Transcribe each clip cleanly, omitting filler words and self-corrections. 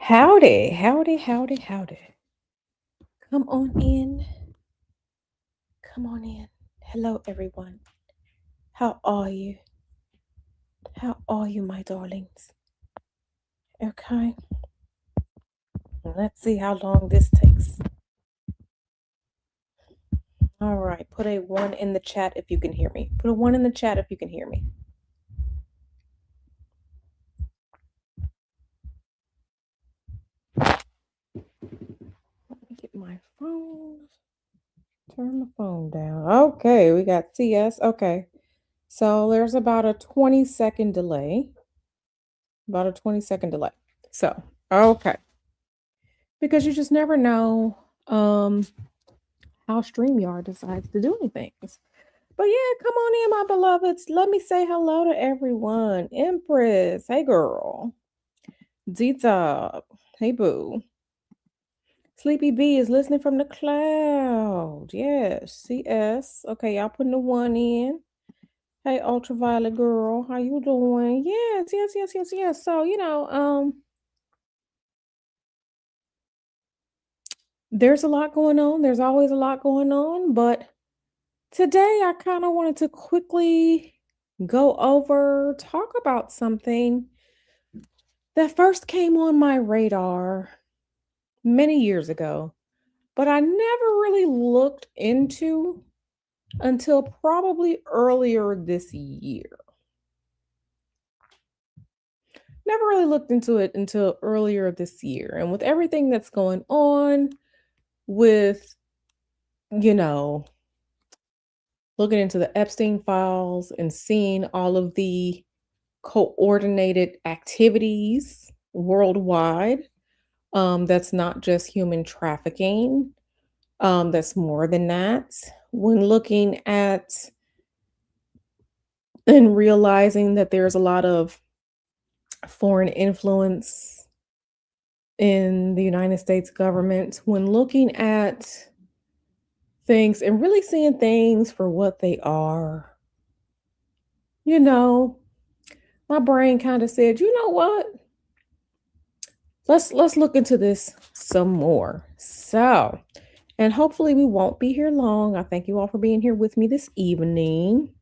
Howdy, howdy, howdy, howdy. Come on in. Come on in. Hello, everyone. How are you? How are you, my darlings? Okay. Let's see how long this takes. All right. Put a one in the chat if you can hear me. Put a one in the chat if you can hear me. Let me get my phone. Turn the phone down. Okay. We got CS. Okay. So there's about a 20-second delay. About a 20-second delay. So, okay. Because you just never know how StreamYard decides to do anything. But yeah, come on in, my beloveds. Let me say hello to everyone. Empress, hey girl. Zita, hey boo. Sleepy B is listening from the cloud. Yes, CS. Okay, y'all putting the one in. Hey, ultraviolet girl, how you doing? Yes, yes, yes, yes, yes. So there's a lot going on. There's always a lot going on, but today I kind of wanted to quickly talk about something that first came on my radar many years ago, but I never really looked into until probably earlier this year. Never really looked into it until earlier this year. And with everything that's going on with, you know, looking into the Epstein files and seeing all of the coordinated activities worldwide, that's not just human trafficking. That's more than that. When looking at and realizing that there's a lot of foreign influence in the United States government, when looking at things and really seeing things for what they are, you know, my brain kind of said, you know what? Let's look into this some more. So, and hopefully we won't be here long. I thank you all for being here with me this evening.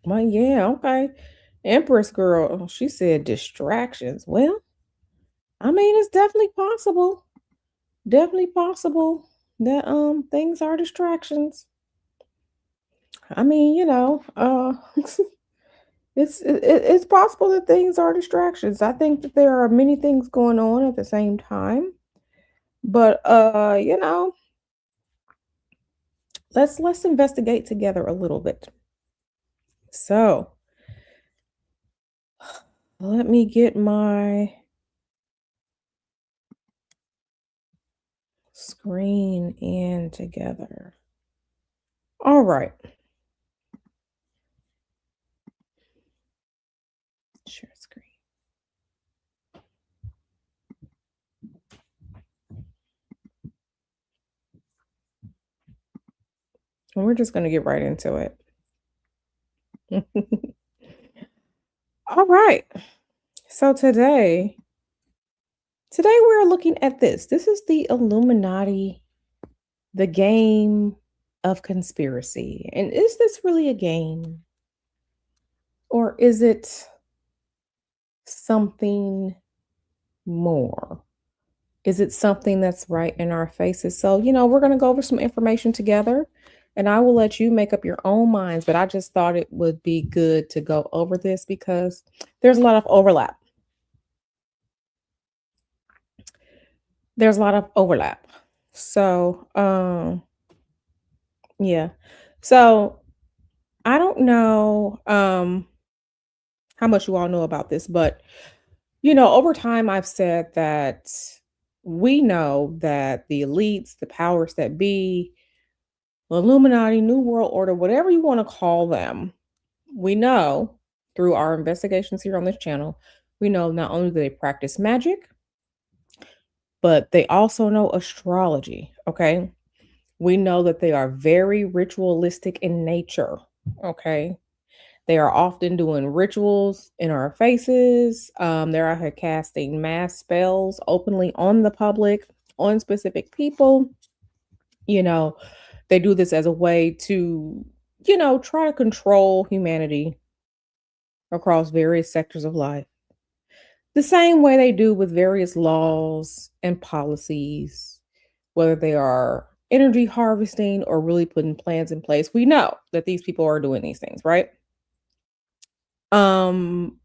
Well, yeah, okay. Empress girl, she said distractions. Well, I mean, it's definitely possible. Definitely possible that things are distractions. I mean, it's possible that things are distractions. I think that there are many things going on at the same time. But let's investigate together a little bit. So, let me get my screen in together. All right. Share screen. And we're just going to get right into it. All right. So today we're looking at this. This is the Illuminati, the game of conspiracy. And is this really a game? Or is it something more? Is it something that's right in our faces? So, we're going to go over some information together and I will let you make up your own minds. But I just thought it would be good to go over this because there's a lot of overlap. There's a lot of overlap. So, yeah. So I don't know how much you all know about this, but over time I've said that we know that the elites, the powers that be, Illuminati, New World Order, whatever you want to call them, we know through our investigations here on this channel, we know not only do they practice magic, but they also know astrology. Okay. We know that they are very ritualistic in nature. Okay. They are often doing rituals in our faces. They're out here casting mass spells openly on the public, on specific people. You know, they do this as a way to, try to control humanity across various sectors of life. The same way they do with various laws and policies, whether they are energy harvesting or really putting plans in place. We know that these people are doing these things, right? Um,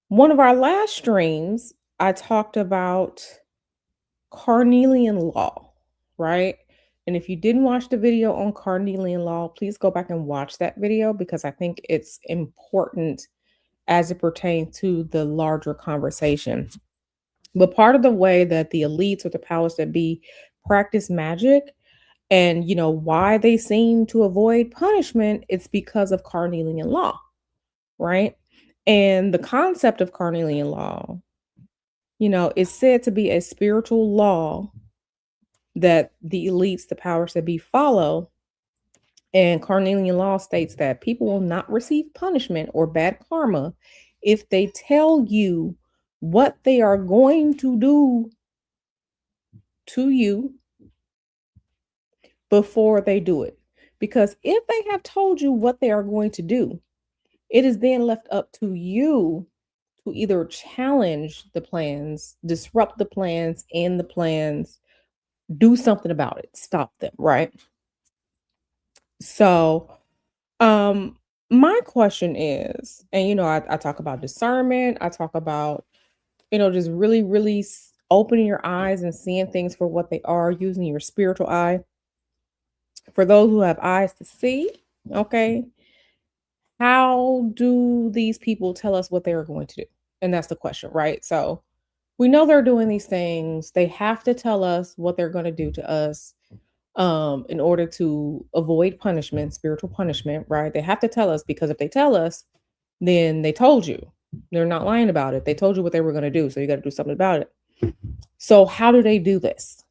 One of our last streams, I talked about Carnelian law, right? And if you didn't watch the video on Carnelian law, please go back and watch that video because I think it's important as it pertains to the larger conversation. But part of the way that the elites or the powers that be practice magic and why they seem to avoid punishment, it's because of Carnelian law, right? And the concept of Carnelian law, is said to be a spiritual law that the elites, the powers that be follow. And Carnelian law states that people will not receive punishment or bad karma if they tell you what they are going to do to you before they do it. Because if they have told you what they are going to do, it is then left up to you to either challenge the plans, disrupt the plans, end the plans, do something about it, stop them, right? So, um, my question is, and I talk about discernment, I talk about, just really, really opening your eyes and seeing things for what they are, using your spiritual eye. For those who have eyes to see, okay, how do these people tell us what they are going to do? And that's the question, right? So we know they're doing these things. They have to tell us what they're going to do to us in order to avoid punishment, spiritual punishment, right? They have to tell us because if they tell us, then they told you. They're not lying about it. They told you what they were going to do. So you got to do something about it. So, how do they do this?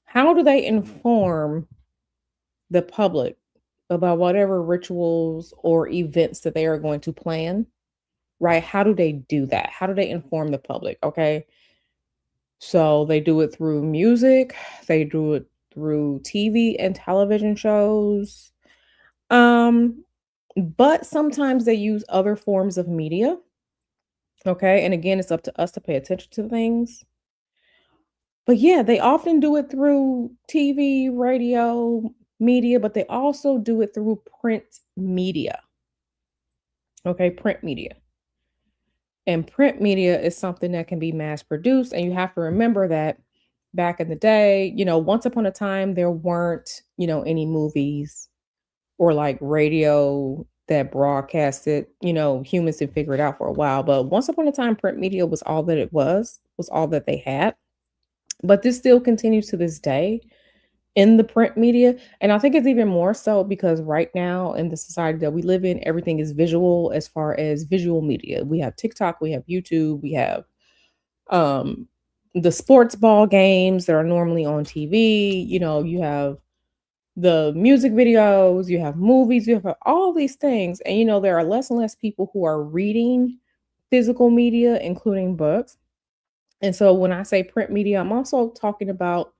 How do they inform the public about whatever rituals or events that they are going to plan, right? How do they do that? How do they inform the public? Okay. So they do it through music, they do it through TV and television shows. Um, but sometimes they use other forms of media. Okay. And again, it's up to us to pay attention to things. But yeah, they often do it through TV, radio, media, but they also do it through print media. Okay, print media. And print media is something that can be mass produced. And you have to remember that back in the day, once upon a time, there weren't, any movies or like radio that broadcasted, humans did figure it out for a while. But once upon a time, print media was all that it was all that they had. But this still continues to this day in the print media. And I think it's even more so because right now in the society that we live in, everything is visual as far as visual media. We have TikTok, we have YouTube, we have um the sports ball games that are normally on TV, you have the music videos, you have movies, you have all these things. And there are less and less people who are reading physical media, including books. And so when I say print media, I'm also talking about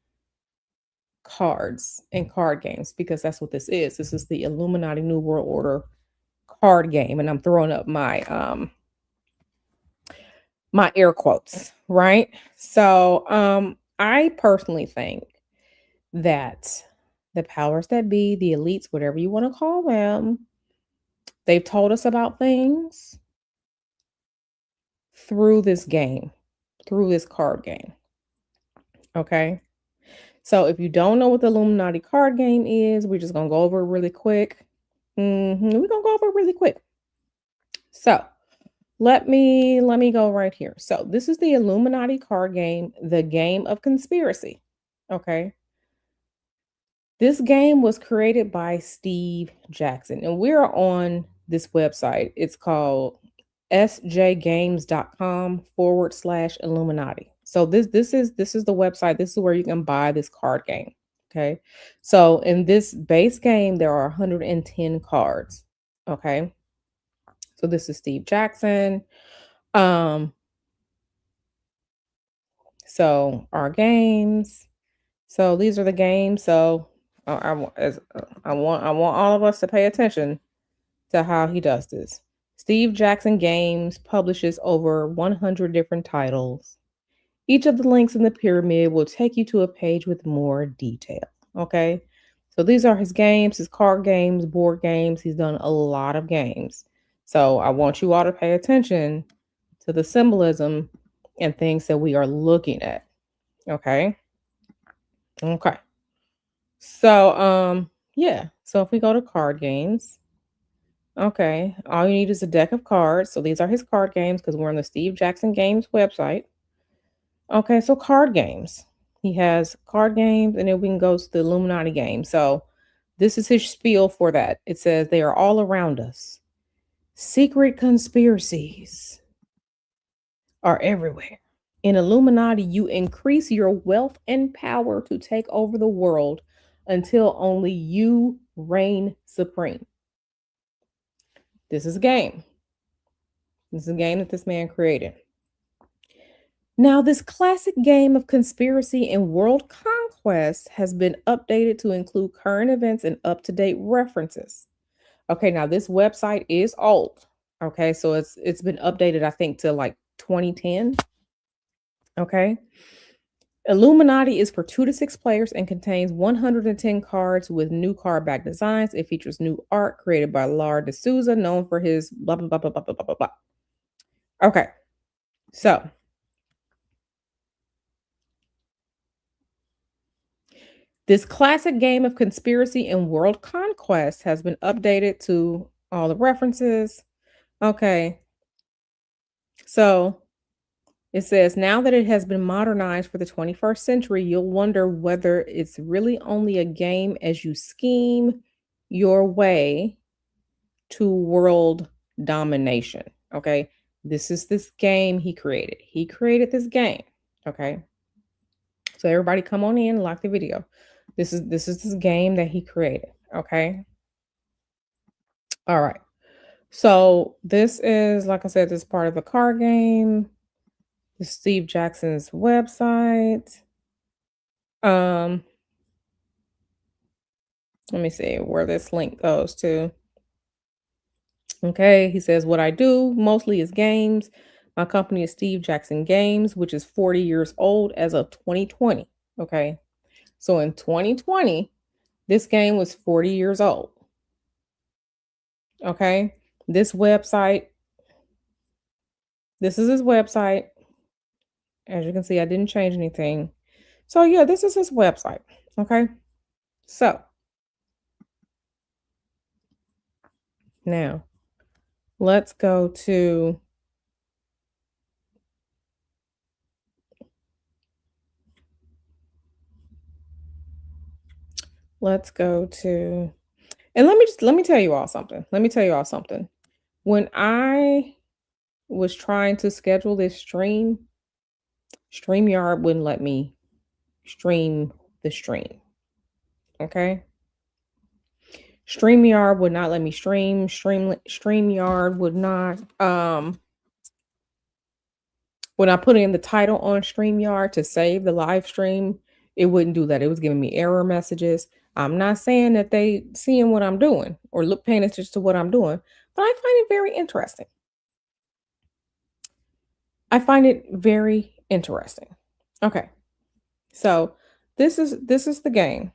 cards and card games because that's what this is. This is the Illuminati New World Order card game, and I'm throwing up my air quotes, right? So, I personally think that the powers that be, the elites, whatever you want to call them, they've told us about things through this game, through this card game. Okay. So if you don't know what the Illuminati card game is, we're just gonna go over it really quick. We're gonna go over it really quick. So let me go right here. So this is the Illuminati card game, the game of conspiracy. Okay. This game was created by Steve Jackson, and we're on this website. It's called sjgames.com/Illuminati. So this is the website. This is where you can buy this card game. Okay. So in this base game, there are 110 cards. Okay. So this is Steve Jackson. Um, so our games. So these are the games. So I want all of us to pay attention to how he does this. Steve Jackson Games publishes over 100 different titles. Each of the links in the pyramid will take you to a page with more detail. Okay. So these are his games, his card games, board games. He's done a lot of games. So I want you all to pay attention to the symbolism and things that we are looking at. Okay. Okay. So yeah. So if we go to card games, okay, all you need is a deck of cards. So these are his card games because we're on the Steve Jackson Games website. Okay, so card games. He has card games, and then we can go to the Illuminati game. So this is his spiel for that. It says they are all around us. Secret conspiracies are everywhere. In Illuminati, you increase your wealth and power to take over the world until only you reign supreme. This is a game. This is a game that this man created. Now, this classic game of conspiracy and world conquest has been updated to include current events and up to date references. Okay, now this website is old. Okay, so it's been updated, I think, to like 2010. Okay. Illuminati is for 2 to 6 players and contains 110 cards with new card back designs. It features new art created by Lar de Souza, known for his blah blah blah blah blah blah blah blah. Okay, so this classic game of conspiracy and world conquest has been updated to all the references. Okay, so it says now that it has been modernized for the 21st century, you'll wonder whether it's really only a game as you scheme your way to world domination. Okay, this game he created. He created this game. Okay, so everybody come on in, lock the video. This game that he created. Okay. All right. So this is, like I said, this is part of the card game. This is Steve Jackson's website. Um, Let me see where this link goes to. Okay, he says what I do mostly is games. My company is Steve Jackson Games, which is 40 years old as of 2020. Okay. So in 2020, this game was 40 years old. Okay. This website, this is his website. As you can see, I didn't change anything. So yeah, this is his website. Okay. So now let's go to let's go to and let me tell you all something. Let me tell you all something. When I was trying to schedule this stream, StreamYard wouldn't let me stream the stream. Okay. StreamYard would not let me StreamYard would not when I put in the title on StreamYard to save the live stream, it wouldn't do that. It was giving me error messages. I'm not saying that they seeing what I'm doing or look paying attention to what I'm doing, but I find it very interesting. I find it very interesting. Okay. So this is the game.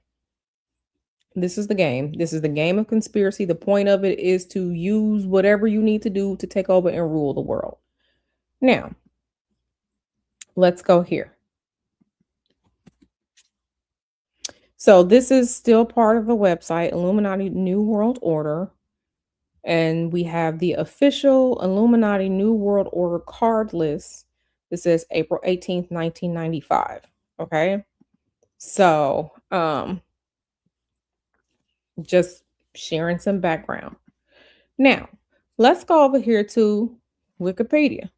This is the game. This is the game of conspiracy. The point of it is to use whatever you need to do to take over and rule the world. Now, let's go here. So this is still part of the website, Illuminati New World Order. And we have the official Illuminati New World Order card list. This is April 18th, 1995. Okay. So just sharing some background. Now, let's go over here to Wikipedia.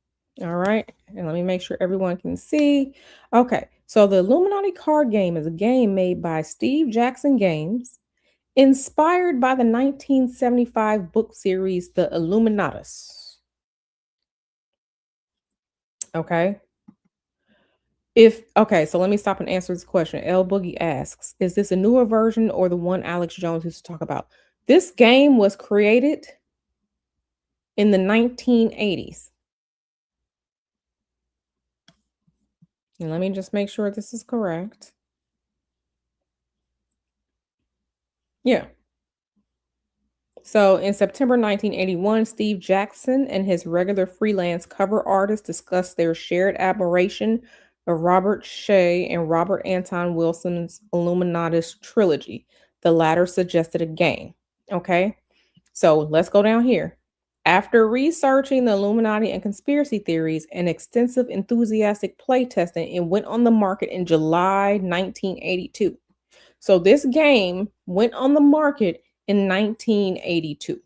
All right. And let me make sure everyone can see. Okay. So the Illuminati card game is a game made by Steve Jackson Games Inspired by the 1975 book series, The Illuminatus. Okay. So let me stop and answer this question. L Boogie asks, is this a newer version or the one Alex Jones used to talk about? This game was created in the 1980s. And let me just make sure this is correct. Yeah. So in September 1981, Steve Jackson and his regular freelance cover artist discussed their shared admiration of Robert Shea and Robert Anton Wilson's Illuminatus trilogy. The latter suggested a game. Okay. So let's go down here. After researching the Illuminati and conspiracy theories and extensive enthusiastic playtesting, it went on the market in July 1982. So this game went on the market in 1982.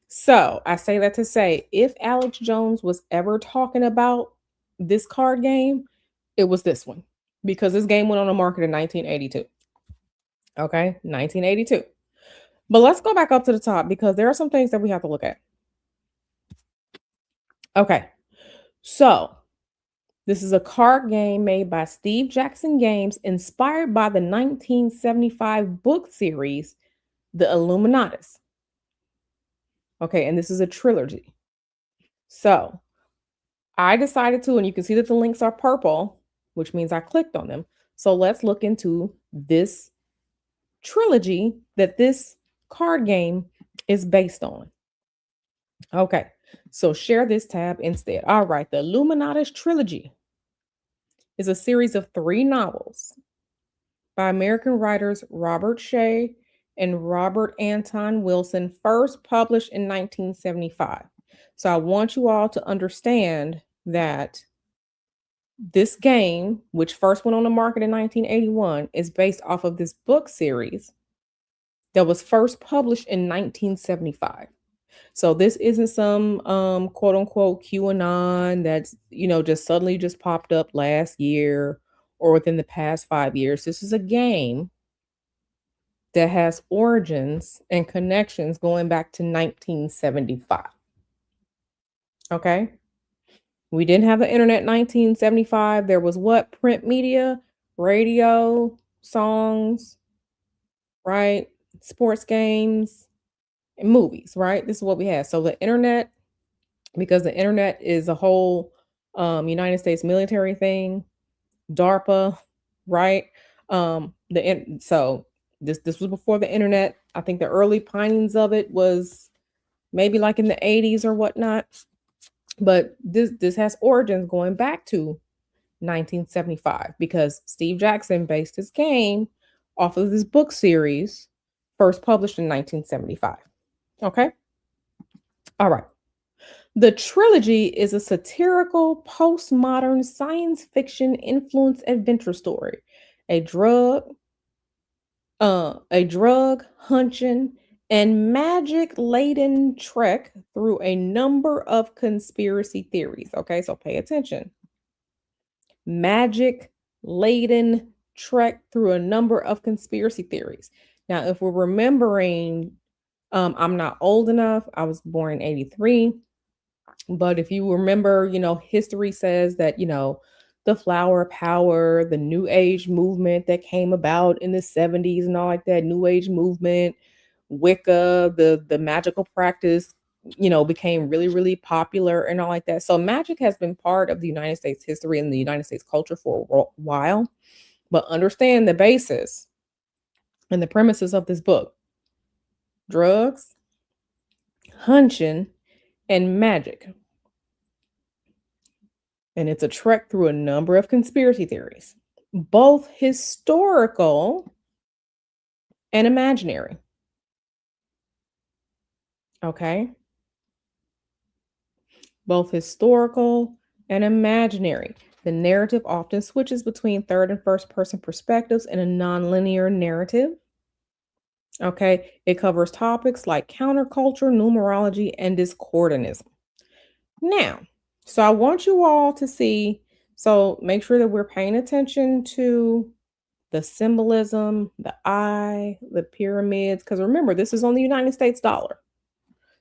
So I say that to say, if Alex Jones was ever talking about this card game, it was this one because this game went on the market in 1982. Okay, 1982. But let's go back up to the top because there are some things that we have to look at. Okay, so this is a card game made by Steve Jackson Games, inspired by the 1975 book series, The Illuminatus. Okay, and this is a trilogy. So I decided to, and you can see that the links are purple, which means I clicked on them. So let's look into this trilogy that this card game is based on. Okay, so share this tab instead. All right, the Illuminatus trilogy is a series of 3 novels by American writers Robert Shea and Robert Anton Wilson, first published in 1975. So I want you all to understand that this game, which first went on the market in 1981, is based off of this book series that was first published in 1975. So this isn't some quote unquote QAnon that's, just suddenly just popped up last year or within the past 5 years. This is a game that has origins and connections going back to 1975. Okay. We didn't have the internet in 1975. There was what? Print media, radio, songs, right? Sports games, and movies, right? This is what we had. So the internet, because the internet is a whole United States military thing, DARPA, right? So this was before the internet. I think the early pinings of it was maybe like in the 80s or whatnot. But this has origins going back to 1975 because Steve Jackson based his game off of this book series first published in 1975. Okay? All right. The trilogy is a satirical postmodern science fiction influenced adventure story. A drug hunching and magic laden trek through a number of conspiracy theories. Okay, so pay attention. Magic laden trek through a number of conspiracy theories. Now, if we're remembering, I'm not old enough. I was born in 83. But if you remember, history says that, the flower power, the new age movement that came about in the 70s and all like that, new age movement, Wicca, the magical practice, became really, really popular and all like that. So magic has been part of the United States history and the United States culture for a while. But understand the basis and the premises of this book: drugs, hunching, and magic. And it's a trek through a number of conspiracy theories, both historical and imaginary. Okay? Both historical and imaginary. The narrative often switches between third and first person perspectives in a nonlinear narrative. Okay? It covers topics like counterculture, numerology, and discordanism. Now, so I want you all to see, so make sure that we're paying attention to the symbolism, the eye, the pyramids. Because remember, this is on the United States dollar.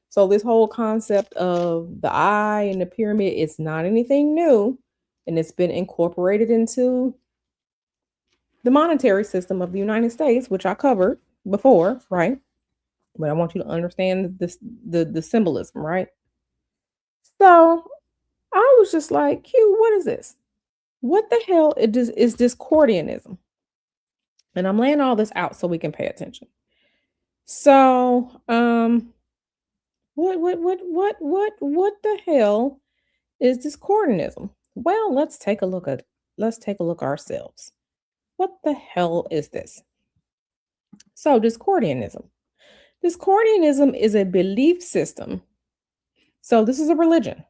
So this whole concept of the eye and the pyramid is not anything new, and it's been incorporated into the monetary system of the United States, which I covered before, right? But I want you to understand this the symbolism, right? So I was just like, Q, what is this? What the hell is Discordianism? And I'm laying all this out so we can pay attention. So, what the hell is Discordianism? Well, let's take a look ourselves. What the hell is this? So, Discordianism. Discordianism is a belief system. So, this is a religion.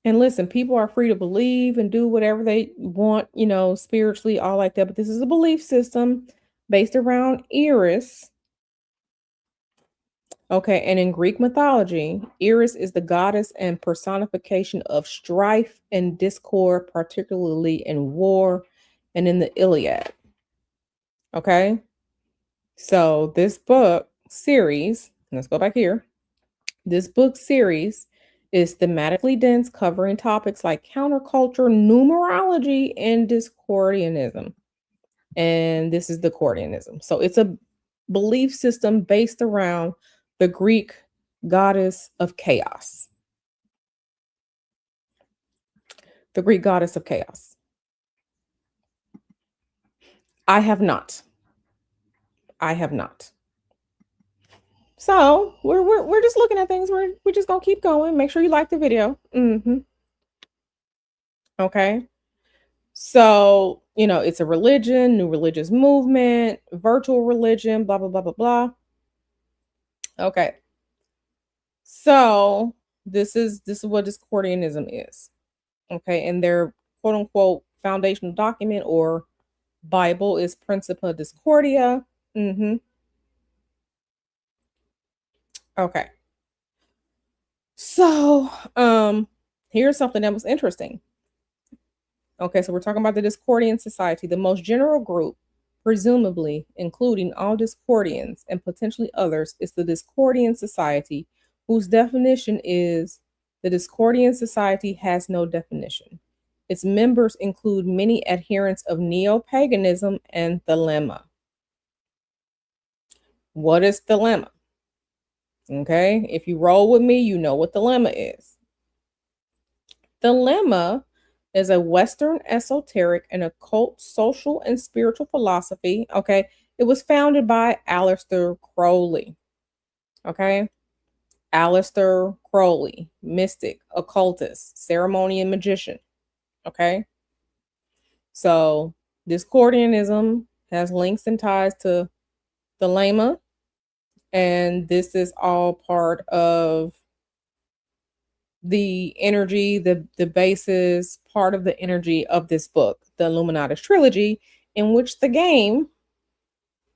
And listen, people are free to believe and do whatever they want, spiritually, all like that. But this is a belief system based around Eris. Okay, and in Greek mythology, Eris is the goddess and personification of strife and discord, particularly in war and in the Iliad. Okay, so this book series, let's go back here. This book series is thematically dense, covering topics like counterculture, numerology, and Discordianism. And this is Discordianism. So it's a belief system based around the Greek goddess of chaos. The Greek goddess of chaos. I have not. So we're just looking at things. We're just gonna keep going. Make sure you like the video. Okay. So, it's a religion, new religious movement, virtual religion, blah, blah, blah, blah, blah. Okay. So this is what Discordianism is. Okay. And their quote unquote foundational document or Bible is Principia Discordia. Okay. So here's something that was interesting. Okay, so we're talking about the Discordian Society, the most general group, presumably including all Discordians and potentially others, is the Discordian Society, whose definition is the Discordian Society has no definition. Its members include many adherents of neo-paganism and Thelema. What is Thelema? Okay, if you roll with me, you know what Thelema is. Thelema is a Western esoteric and occult social and spiritual philosophy. Okay. It was founded by Aleister Crowley. Okay. Aleister Crowley, mystic, occultist, ceremonial magician. Okay. So Discordianism has links and ties to Thelema. And this is all part of the energy, the basis, part of the energy of this book, the Illuminati trilogy, in which the game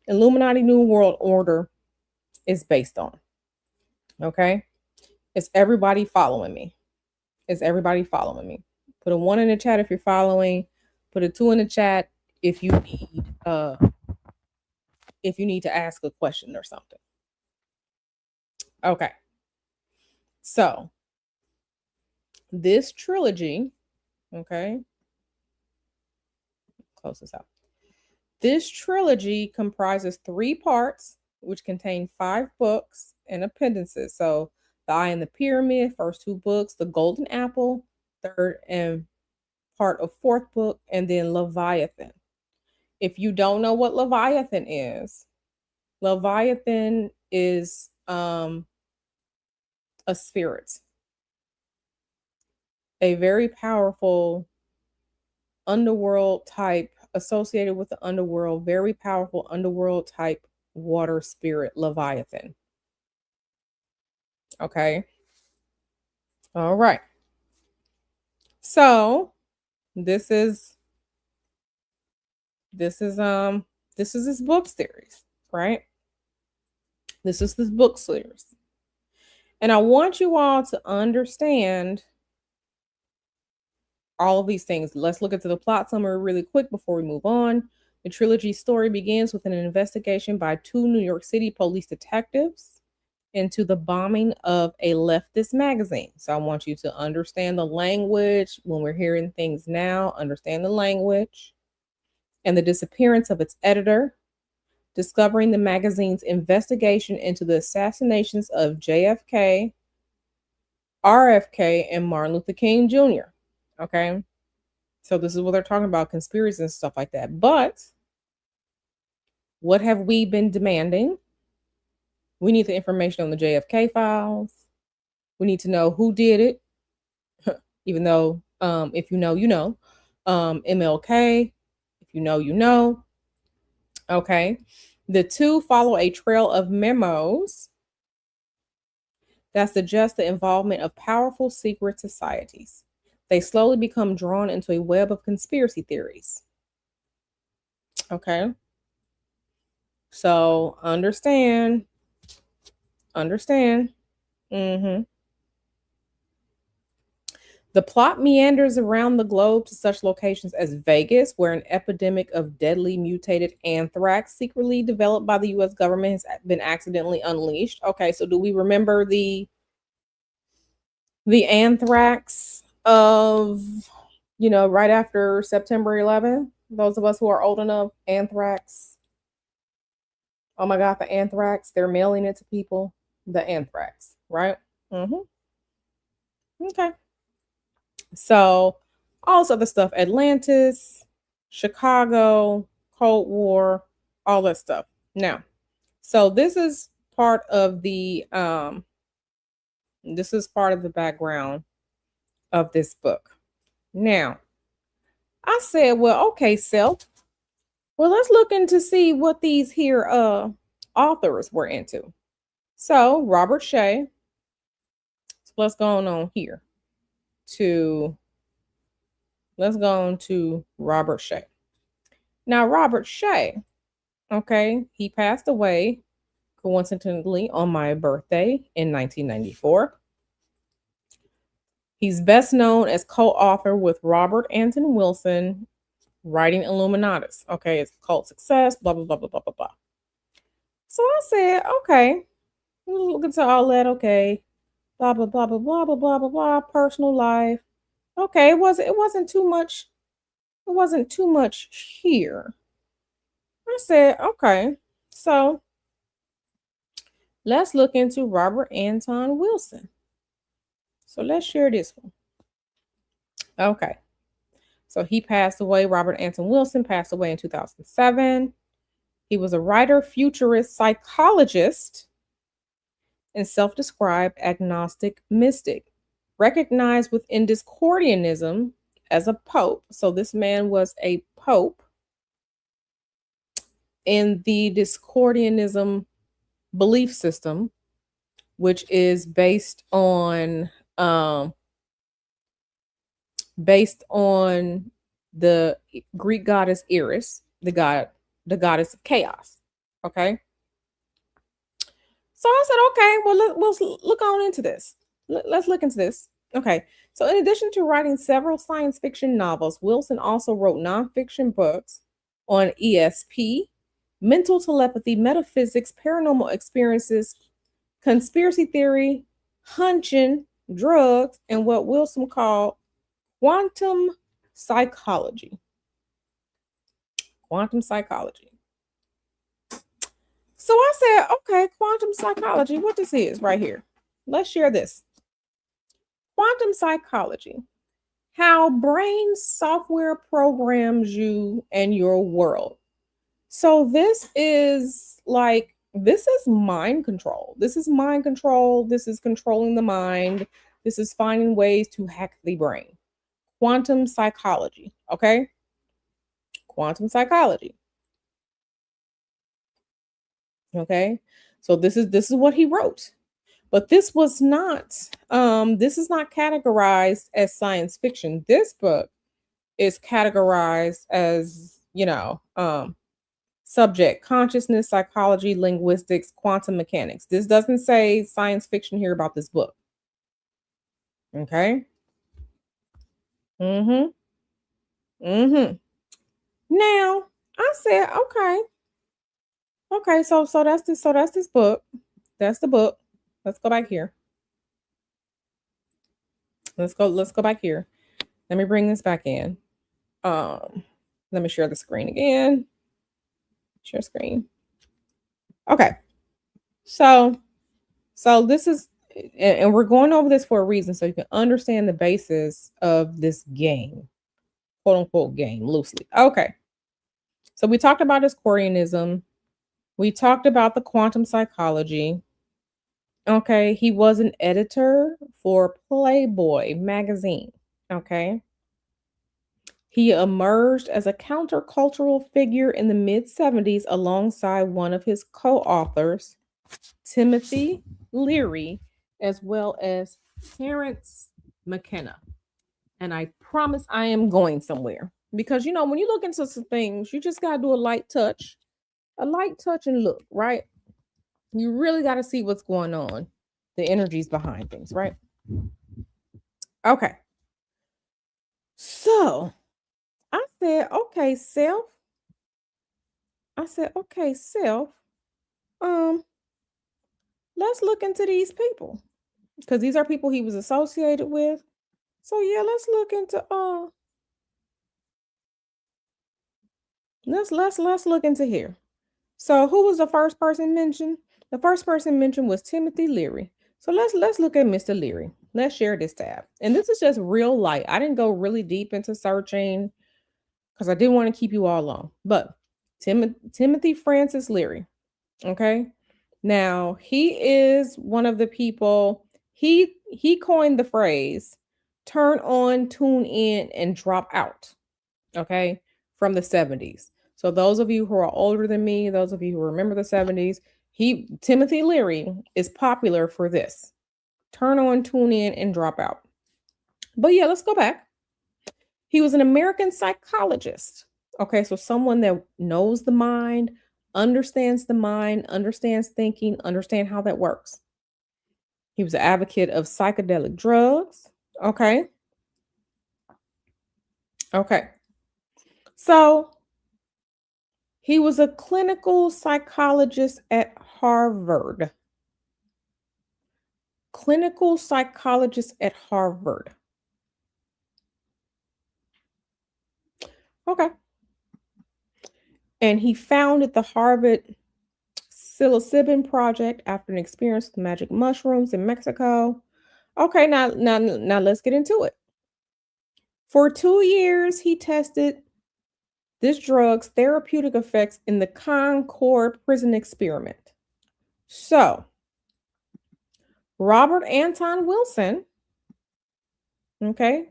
Illuminati New World Order is based on. Okay. Is everybody following me? Is everybody following me? Put a 1 in the chat if you're following. Put a 2 in the chat if you need to ask a question or something. Okay. So this trilogy, okay, close this out. This trilogy comprises 3 parts, which contain 5 books and appendices. So, The Eye in the Pyramid, first 2 books, The Golden Apple, third and part of 4th book, and then Leviathan. If you don't know what Leviathan is a spirit, a very powerful underworld type associated with the underworld, very powerful underworld type water spirit, Leviathan. Okay. All right. So this is this book series, right? This is this book series. And I want you all to understand all of these things. Let's look into the plot summary really quick before we move on. The trilogy story begins with an investigation by two New York City police detectives into the bombing of a leftist magazine. So I want you to understand the language when we're hearing things now, understand the language, and the disappearance of its editor, discovering the magazine's investigation into the assassinations of JFK, RFK, and Martin Luther King Jr. Okay. So this is what they're talking about, conspiracies and stuff like that. But what have we been demanding? We need the information on the JFK files. We need to know who did it, even though if you know, you know. MLK, if you know, you know. Okay. The two follow a trail of memos that suggest the involvement of powerful secret societies. They slowly become drawn into a web of conspiracy theories. Okay. So understand. Mm-hmm. The plot meanders around the globe to such locations as Vegas, where an epidemic of deadly mutated anthrax secretly developed by the US government has been accidentally unleashed. Okay, so do we remember the anthrax of, right after September 11th? Those of us who are old enough, anthrax. Oh my God, the anthrax. They're mailing it to people. The anthrax, right? Mm-hmm. Okay. So, all this other stuff, Atlantis, Chicago, Cold War, all that stuff. Now, so this is part of the background of this book. Now, I said, well, okay, self. Well, let's look into see what these here authors were into. So, Robert Shea. So let's go on here let's go on to Robert Shea. Now, Robert Shea, okay, he passed away coincidentally on my birthday in 1994. He's best known as co-author with Robert Anton Wilson, writing Illuminatis. Okay, it's cult success, blah, blah, blah, blah, blah, blah, blah. So I said, okay, we'll look into all that, okay, blah, blah, blah, blah, blah, blah, blah, blah, blah, personal life. Okay, it wasn't too much. It wasn't too much here. I said, okay, so let's look into Robert Anton Wilson. So let's share this one. Okay. So he passed away. Robert Anton Wilson passed away in 2007. He was a writer, futurist, psychologist, and self-described agnostic mystic, recognized within Discordianism as a pope. So this man was a pope in the Discordianism belief system, which is based on the Greek goddess Eris, the goddess of chaos. Okay. So I said, okay, well, let's look on into this. Let's look into this. Okay. So in addition to writing several science fiction novels, Wilson also wrote nonfiction books on ESP, mental telepathy, metaphysics, paranormal experiences, conspiracy theory, hunching, drugs, and what Wilson called quantum psychology. Quantum psychology. So I said, okay, quantum psychology, what this is right here. Let's share this. Quantum psychology, how brain software programs you and your world. So this is mind control. This is mind control. This is controlling the mind. This is finding ways to hack the brain. Quantum psychology, okay? Quantum psychology. Okay? So this is what he wrote. But this was not this is not categorized as science fiction. This book is categorized as, subject consciousness, psychology, linguistics, quantum mechanics. This doesn't say science fiction here about this book. Okay? Mhm. Mhm. Now, I said, okay, okay, so that's this book. That's the book. Let's go back here. Let's go back here. Let me bring this back in. Um, Let me share the screen again. Share screen. Okay. So this is and we're going over this for a reason so you can understand the basis of this game, quote unquote game, loosely. Okay. So we talked about Discordianism. We talked about the quantum psychology. Okay, he was an editor for Playboy magazine. Okay. He emerged as a countercultural figure in the mid 70s alongside one of his co authors, Timothy Leary, as well as Terrence McKenna. And I promise I am going somewhere because, when you look into some things, you just got to do a light touch and look, right? You really got to see what's going on, the energies behind things, right? Okay. So I said, okay, self. I said, okay, self. Um, let's look into these people because these are people he was associated with. So yeah, let's look into here. So who was the first person mentioned? The first person mentioned was Timothy Leary. So let's look at Mr. Leary. Let's share this tab. And this is just real light. I didn't go really deep into searching because I didn't want to keep you all long. But Timothy Francis Leary. Okay. Now he is one of the people. He coined the phrase "turn on, tune in, and drop out." Okay, from the 70s. So those of you who are older than me, those of you who remember the 70s, Timothy Leary is popular for this. Turn on, tune in, and drop out. But yeah, let's go back. He was an American psychologist. Okay, so someone that knows the mind, understands thinking, understand how that works. He was an advocate of psychedelic drugs. Okay. Okay. So he was a clinical psychologist at Harvard. Clinical psychologist at Harvard. Okay. And he founded the Harvard Psilocybin Project after an experience with magic mushrooms in Mexico. Okay, now let's get into it. For 2 years, he tested this drug's therapeutic effects in the Concord prison experiment. So, Robert Anton Wilson, okay,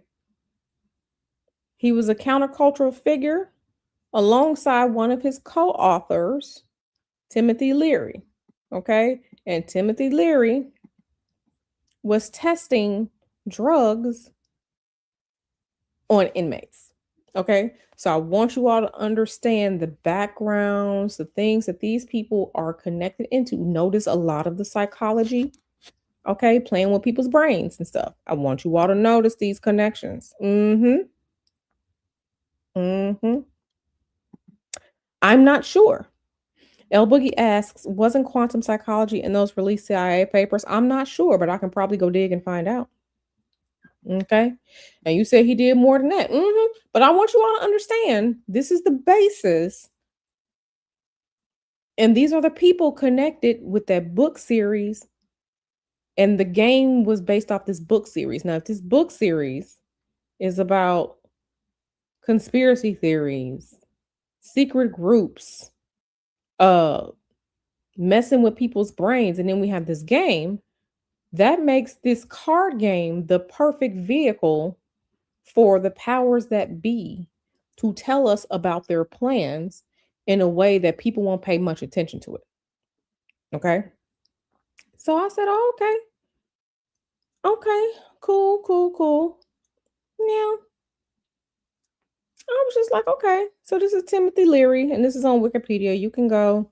he was a countercultural figure alongside one of his co authors, Timothy Leary. Okay, and Timothy Leary was testing drugs on inmates. Okay, so I want you all to understand the backgrounds, the things that these people are connected into. Notice a lot of the psychology, okay, playing with people's brains and stuff. I want you all to notice these connections. Mm-hmm. I'm not sure. El Boogie asks, wasn't quantum psychology in those released CIA papers? I'm not sure, but I can probably go dig and find out. Okay. And you said he did more than that. But I want you all to understand this is the basis. And these are the people connected with that book series. And the game was based off this book series. Now, if this book series is about conspiracy theories, secret groups, uh, messing with people's brains, and then we have this game, that makes this card game the perfect vehicle for the powers that be to tell us about their plans in a way that people won't pay much attention to it. Okay. So I said, oh, okay, cool, cool, cool. Now, I was just like, okay. So this is Timothy Leary, and this is on Wikipedia. You can go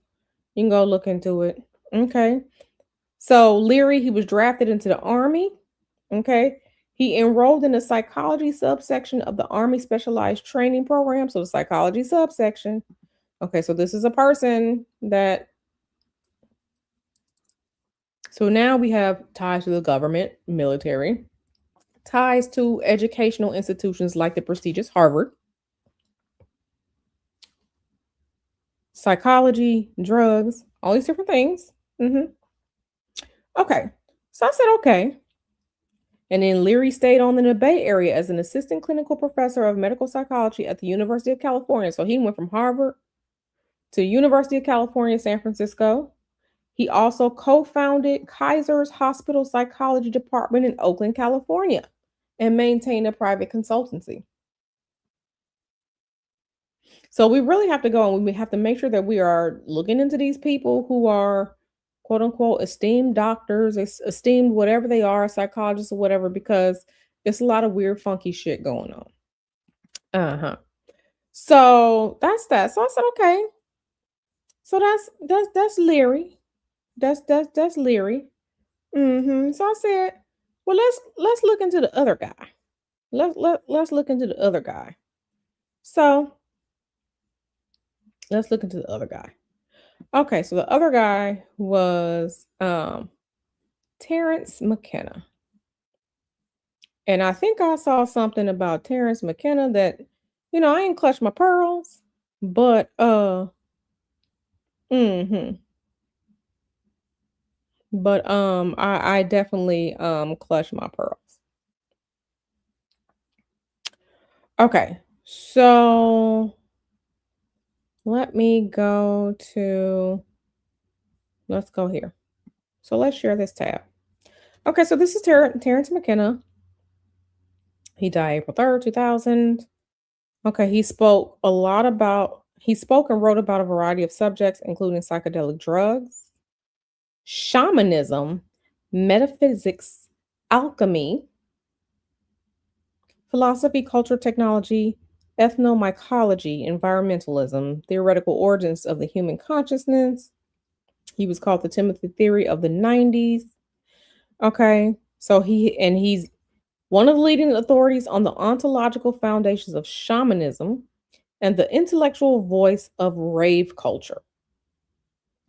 look into it. Okay. So Leary, he was drafted into the army. Okay. He enrolled in the psychology subsection of the Army Specialized Training Program. So the psychology subsection. Okay, so this is a person that, so now we have ties to the government, military, ties to educational institutions like the prestigious Harvard, psychology, drugs, all these different things. Okay, so I said, okay. And then Leary stayed on in the Bay Area as an assistant clinical professor of medical psychology at the University of California. So he went from Harvard to University of California, San Francisco. He also co-founded Kaiser's Hospital Psychology Department in Oakland, California, and maintained a private consultancy. So we really have to go and we have to make sure that we are looking into these people who are quote unquote esteemed doctors, esteemed whatever they are, psychologists or whatever, because it's a lot of weird, funky shit going on. Uh-huh. So that's that. So I said, okay. So that's Leary. That's Leary. So I said, well, let's look into the other guy. Let's look into the other guy. So let's look into the other guy. Okay, so the other guy was Terrence McKenna. And I think I saw something about Terrence McKenna that, I ain't clutched my pearls, but mhm. But I definitely clutched my pearls. Okay. So let me go to, let's go here. So let's share this tab. Okay, so this is Terrence McKenna. He died April 3rd, 2000. Okay, he spoke and wrote about a variety of subjects, including psychedelic drugs, shamanism, metaphysics, alchemy, philosophy, culture, technology, ethnomycology, environmentalism, theoretical origins of the human consciousness. He was called the Timothy Theory of the 90s. Okay, so he's one of the leading authorities on the ontological foundations of shamanism and the intellectual voice of rave culture.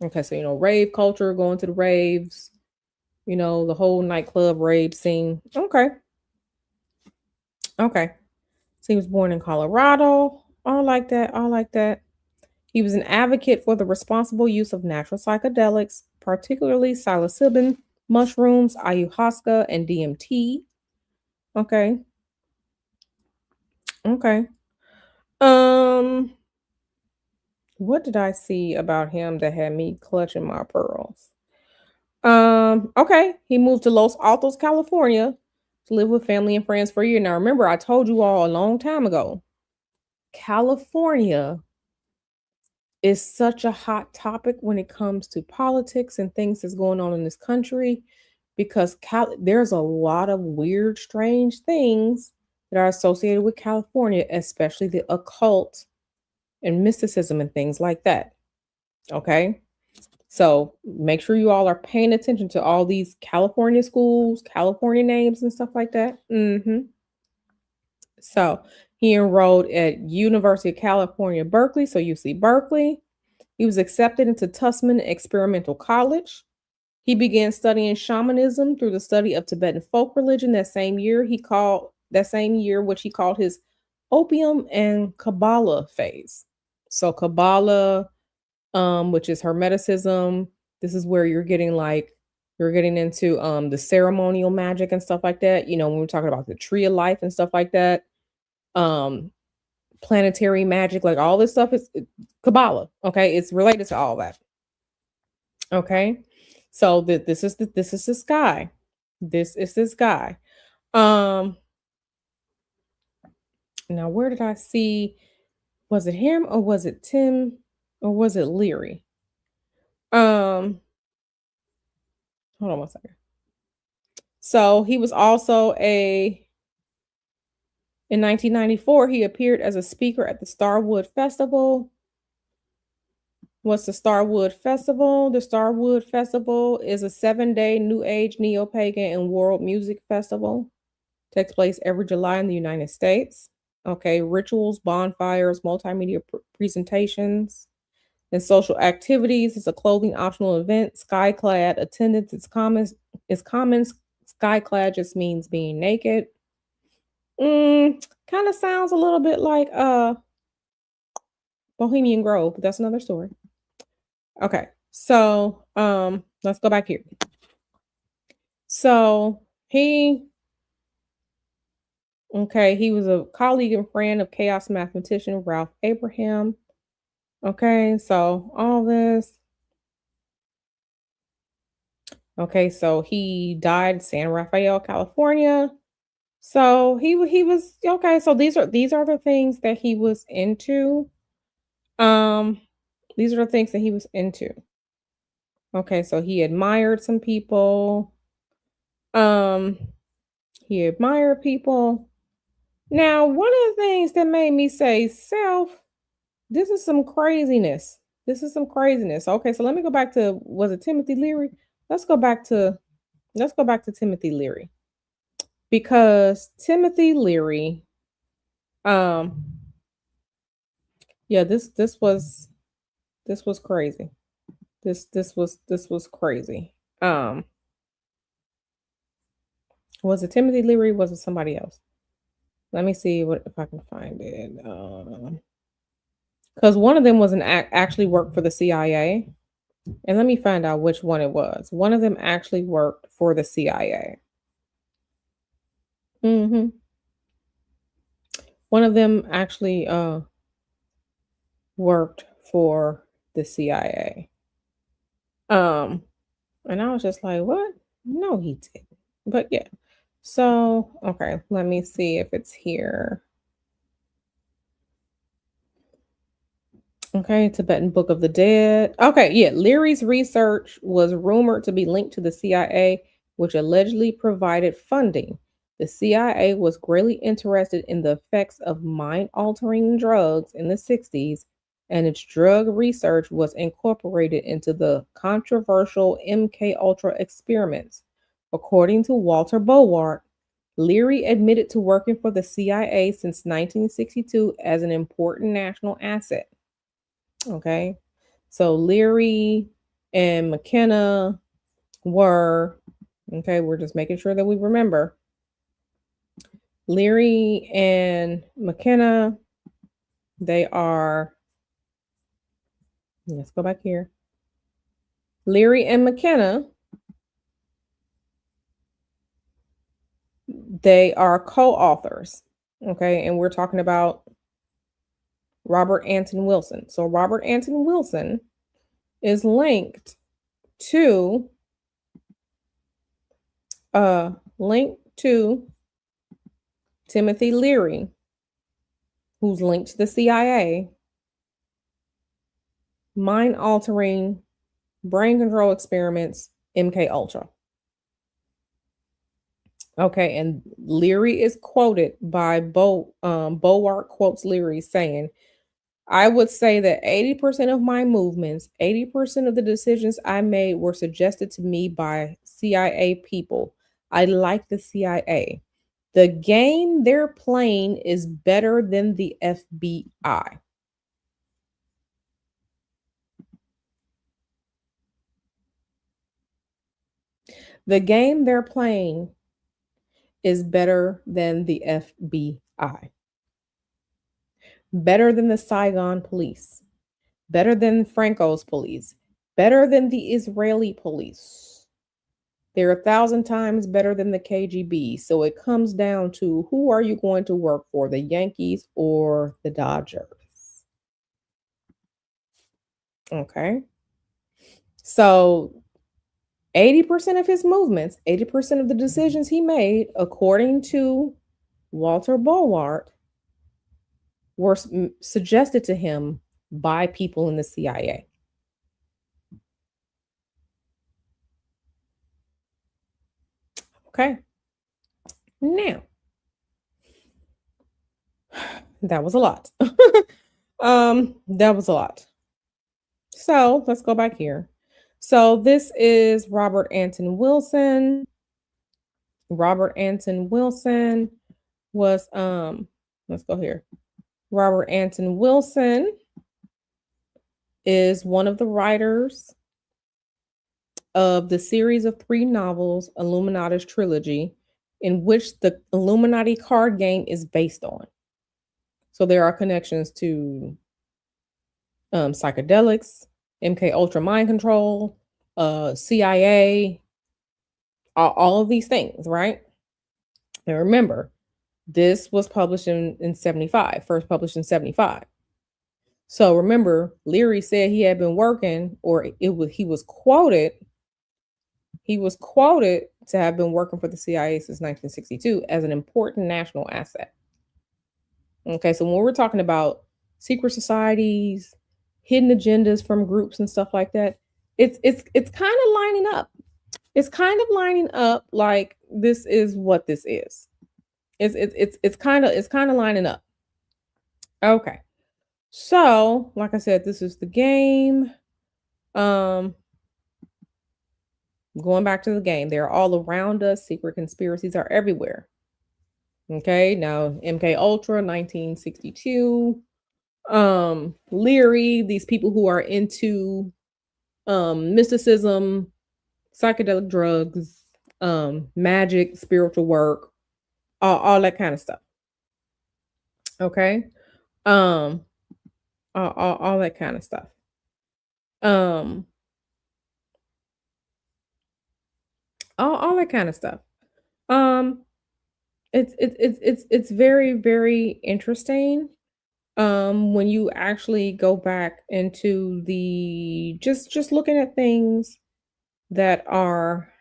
Okay, so rave culture, going to the raves, the whole nightclub rave scene. Okay. Okay. So he was born in Colorado. All like that. All like that. He was an advocate for the responsible use of natural psychedelics, particularly psilocybin, mushrooms, ayahuasca, and DMT. Okay. Okay. Um, what did I see about him that had me clutching my pearls? Okay. He moved to Los Altos, California to live with family and friends for a year. Now, remember, I told you all a long time ago, California is such a hot topic when it comes to politics and things that's going on in this country because there's a lot of weird, strange things that are associated with California, especially the occult and mysticism and things like that. Okay. So make sure you all are paying attention to all these California schools, California names, and stuff like that. So he enrolled at University of California, Berkeley. So UC Berkeley. He was accepted into Tussman Experimental College. He began studying shamanism through the study of Tibetan folk religion that same year. Which he called his opium and Kabbalah phase. So Kabbalah, which is Hermeticism. This is where you're getting into the ceremonial magic and stuff like that. When we're talking about the tree of life and stuff like that. Planetary magic, like all this stuff is Kabbalah. Okay, it's related to all that. Okay, so this is this guy. This is this guy. Now where did I see? Was it him or was it Tim or was it Leary? Hold on one second. So he was also in 1994, he appeared as a speaker at the Starwood Festival. What's the Starwood Festival? The Starwood Festival is a 7-day New Age, Neo-Pagan, and World Music Festival. Takes place every July in the United States. Okay, rituals, bonfires, multimedia presentations, and social activities. It's a clothing optional event. Skyclad attendance is common. Is common. Skyclad just means being naked. Kind of sounds a little bit like Bohemian Grove, but that's another story. Okay, so let's go back here. So he was a colleague and friend of chaos mathematician Ralph Abraham. Okay, so all this. Okay, so he died in San Rafael, California. So he was okay. So these are the things that he was into. Um, these are the things that he was into. Okay, so he admired some people. Um, he admired people. Now, one of the things that made me say, self, this is some craziness. This is some craziness. Okay, so let me go back to, was it Timothy Leary? Let's go back to Timothy Leary. Because Timothy Leary, um, yeah, this was crazy. This was crazy. Was it Timothy Leary? Was it somebody else? Let me see what if I can find it. Because one of them was actually worked for the CIA, and let me find out which one it was. One of them actually worked for the CIA. Mm-hmm. One of them actually worked for the CIA. And I was just like, what? No, he didn't. But yeah. So, okay, let me see if it's here. Okay, Tibetan Book of the Dead. Okay, yeah. Leary's research was rumored to be linked to the CIA, which allegedly provided funding. The CIA was greatly interested in the effects of mind altering drugs in the 60s, and its drug research was incorporated into the controversial MK Ultra experiments. According to Walter Bowart, Leary admitted to working for the CIA since 1962 as an important national asset. Okay. So Leary and McKenna were, okay, we're just making sure that we remember. Leary and McKenna, they are, let's go back here. Leary and McKenna, they are co authors. Okay. And we're talking about Robert Anton Wilson. So Robert Anton Wilson is linked to Timothy Leary, who's linked to the CIA, mind altering brain control experiments, MK Ultra. Okay, and Leary is quoted by Bowart quotes Leary saying, I would say that 80% of my movements, 80% of the decisions I made were suggested to me by CIA people. I like the CIA. The game they're playing is better than the FBI. The game they're playing is better than the FBI. Better than the Saigon police. Better than Franco's police. Better than the Israeli police. They're 1,000 times better than the KGB. So it comes down to, who are you going to work for, the Yankees or the Dodgers? Okay. So 80% of his movements, 80% of the decisions he made, according to Walter Bowart, were suggested to him by people in the CIA. Okay. Now, that was a lot. That was a lot. So let's go back here. So this is Robert Anton Wilson. Robert Anton Wilson was let's go here. Robert Anton Wilson is one of the writers of the series of 3 novels, Illuminati's trilogy, in which the Illuminati card game is based on. So there are connections to psychedelics, MK Ultra mind control, CIA, all of these things, right? Now remember, this was published in 75, first published in 75. So remember, Leary said he had been working, or he was quoted to have been working for the CIA since 1962 as an important national asset. Okay, so when we're talking about secret societies, hidden agendas from groups and stuff like that, it's kind of lining up. It's kind of lining up like this is what this is. It's kind of lining up. Okay. So, like I said, this is the game. Um Going back to the game, they're all around us. Secret conspiracies are everywhere. Okay, now MK Ultra 1962, Leary, these people who are into mysticism, psychedelic drugs, magic, spiritual work, all that kind of stuff. Okay. Um all that kind of stuff. Um all that kind of stuff. Um it's very, very interesting when you actually go back into the just looking at things that are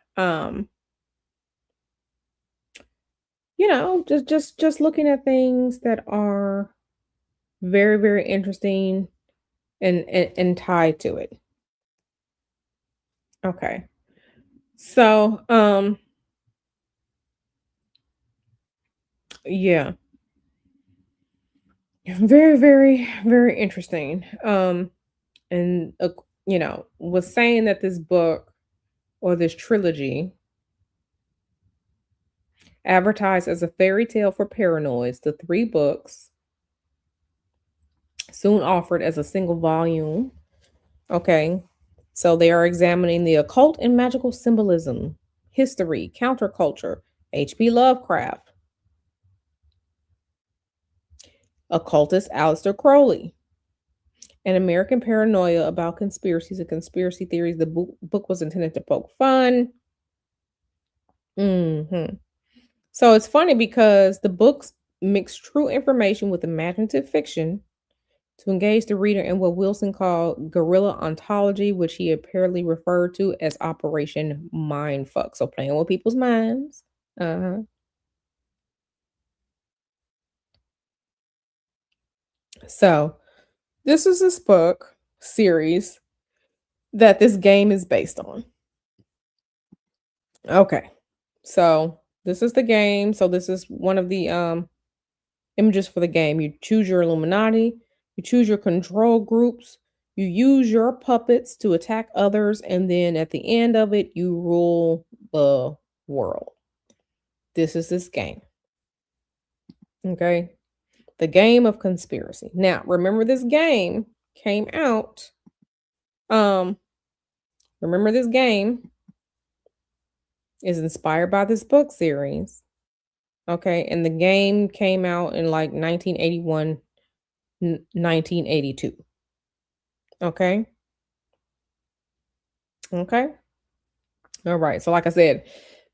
just looking at things that are very, very interesting and tied to it. Okay. So yeah, very, very, very interesting. And was saying that this book or this trilogy advertised as a fairy tale for paranoids, the 3 books soon offered as a single volume. Okay. So they are examining the occult and magical symbolism, history, counterculture, H.P. Lovecraft, occultist Aleister Crowley, and American paranoia about conspiracies and conspiracy theories. The book was intended to poke fun. So it's funny because the books mix true information with imaginative fiction to engage the reader in what Wilson called guerrilla ontology, which he apparently referred to as Operation Mindfuck. So playing with people's minds. Uh-huh. So this is this book series that this game is based on. Okay. So this is the game. So this is one of the images for the game. You choose your Illuminati, you choose your control groups, you use your puppets to attack others, and then at the end of it, you rule the world. This is this game. Okay. The game of conspiracy. Now, remember this game came out. Remember this game is inspired by this book series. Okay. And the game came out in like 1981, 1982. Okay. Okay. All right. So, like I said,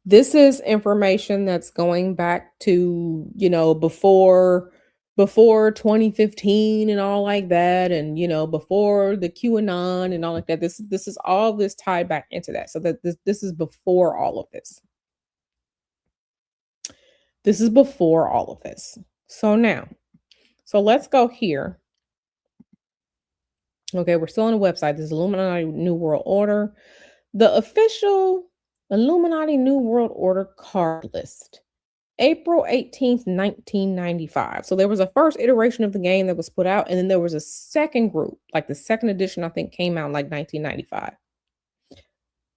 this is information that's going back to, before 2015 and all like that, and before the QAnon and all like that. This is all this tied back into that. So that this is before all of this. This is before all of this. So now, so let's go here. Okay, we're still on the website. This is Illuminati New World Order. The official Illuminati New World Order card list. April 18th, 1995. So there was a first iteration of the game that was put out, and then there was a second group, like the second edition, I think, came out in like 1995.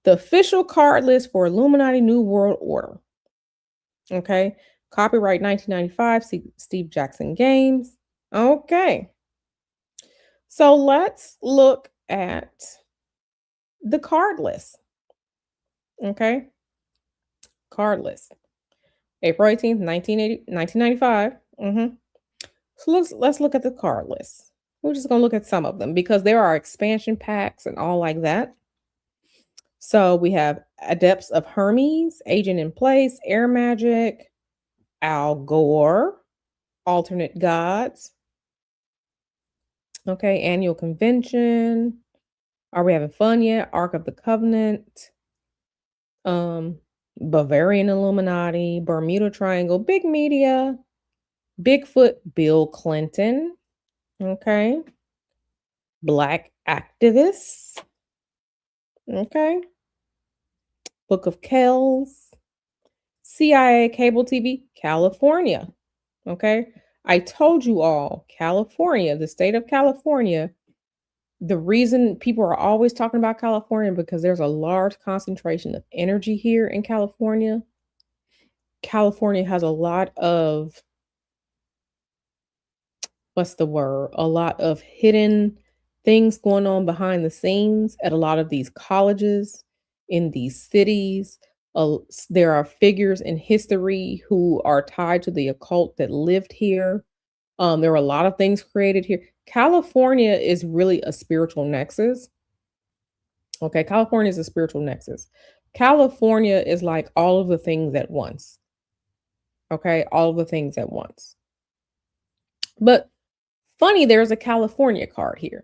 The official card list for Illuminati New World Order. Okay. Copyright 1995, Steve Jackson Games. Okay. So let's look at the card list. Okay. Card list. April 18th, 1995. So let's look at the card list. We're just gonna look at some of them because there are expansion packs and all like that. So we have Adepts of Hermes, Agent in Place, Air Magic, Al Gore, Alternate Gods. Okay, Annual Convention. Are we having fun yet? Ark of the Covenant. Um, Bavarian Illuminati, Bermuda Triangle, Big Media, Bigfoot, Bill Clinton. Okay. Black activists. Okay. Book of Kells. CIA Cable TV, California. Okay. I told you all, California, the state of California, the reason people are always talking about California because there's a large concentration of energy here in California. California has a lot of, what's the word? A lot of hidden things going on behind the scenes at a lot of these colleges, in these cities. There are figures in history who are tied to the occult that lived here. There are a lot of things created here. California is really a spiritual nexus. Okay, California is a spiritual nexus. California is like all of the things at once. Okay, all of the things at once. But funny, there's a California card here,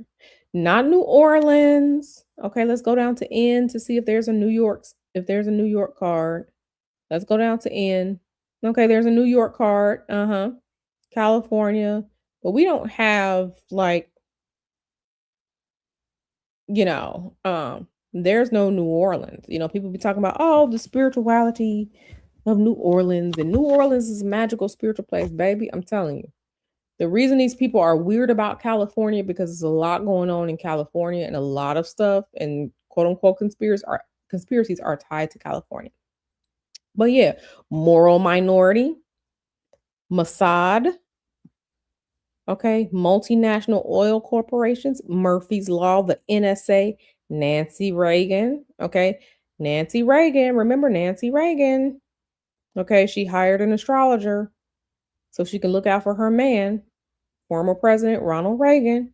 not New Orleans. Okay, let's go down to N to see if there's a New York card. Let's go down to N. Okay, there's a New York card. California, but we don't have like, you know, there's no New Orleans. People be talking about, oh, the spirituality of New Orleans, and New Orleans is a magical spiritual place, baby. I'm telling you. The reason these people are weird about California because there's a lot going on in California and a lot of stuff and quote unquote conspiracies are tied to California. But yeah, moral minority, Mossad, okay, multinational oil corporations, Murphy's Law, the NSA, Nancy Reagan, okay, Nancy Reagan, remember Nancy Reagan, okay, she hired an astrologer so she can look out for her man, former President Ronald Reagan.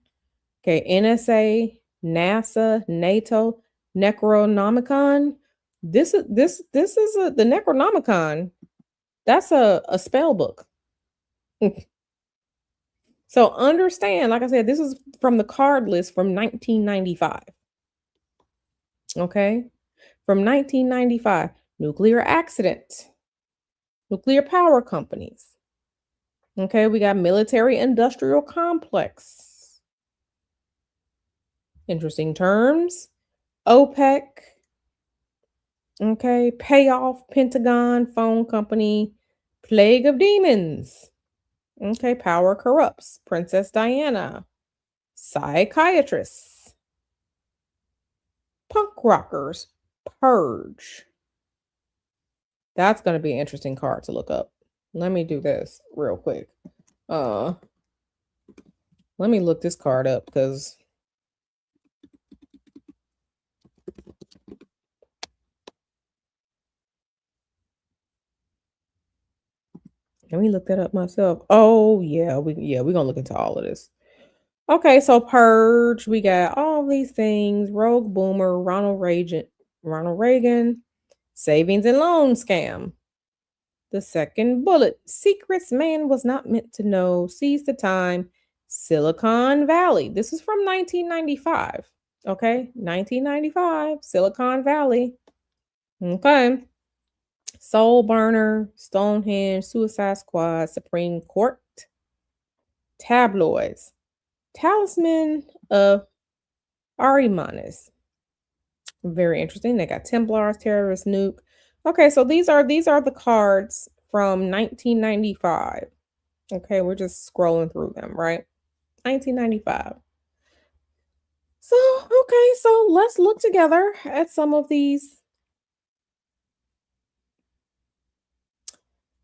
Okay, NSA, NASA, NATO, Necronomicon. This is the Necronomicon. That's a spell book. So understand, like I said, this is from the card list from 1995. Okay, from 1995, nuclear accident, nuclear power companies. Okay, we got military industrial complex. Interesting terms. OPEC. Okay, payoff, Pentagon, phone company, plague of demons. Okay, power corrupts, Princess Diana, psychiatrists, punk rockers, purge. That's going to be an interesting card to look up. Let me do this real quick. Let me look this card up because let me look that up myself. Oh yeah, we're gonna look into all of this. Okay, so purge, we got all these things: rogue boomer, Ronald Reagan, savings and loan scam. The second bullet, secrets man was not meant to know, seize the time, Silicon Valley. This is from 1995. Okay, 1995, Silicon Valley. Okay. Soul Burner, Stonehenge, Suicide Squad, Supreme Court, tabloids, Talisman of Arimanes. Very interesting. They got Templars, Terrorist Nuke. Okay, so these are the cards from 1995. Okay, we're just scrolling through them, right? 1995. So, okay, so let's look together at some of these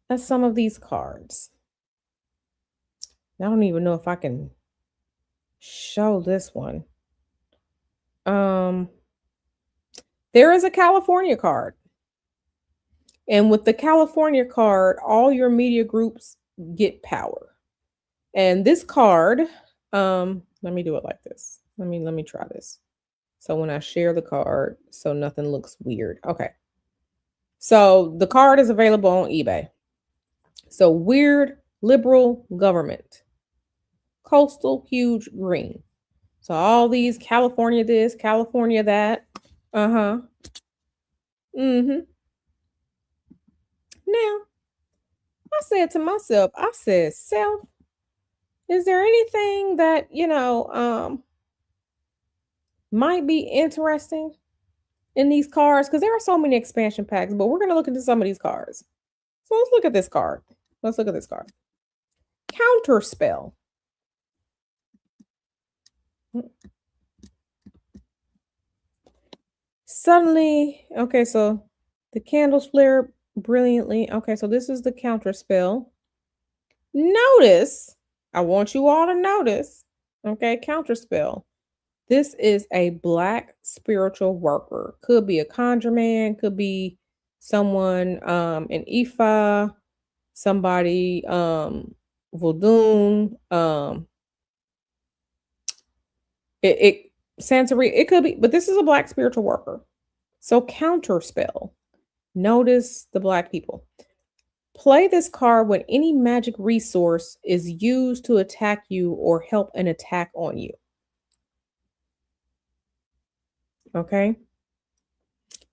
at some of these cards. I don't even know if I can show this one. Um, there is a California card. And with the California card, all your media groups get power. And this card, let me do it like this. Let me try this. So when I share the card, so nothing looks weird. Okay. So the card is available on eBay. So weird liberal government. Coastal huge green. So all these California this, California that. Uh-huh. Mm-hmm. Now, I said to myself, I said, self, is there anything that, might be interesting in these cards? Because there are so many expansion packs, but we're gonna look into some of these cards. So let's look at this card. Let's look at this card. Counterspell. Suddenly, okay, so the candles flare brilliantly. Okay, so this is the counterspell. Notice, I want you all to notice, okay, counterspell. This is a black spiritual worker. Could be a conjure man, could be someone an Ifa, somebody Vodun, it Santeria, it could be, but this is a black spiritual worker. So counterspell. Notice the black people. Play this card when any magic resource is used to attack you or help an attack on you. Okay?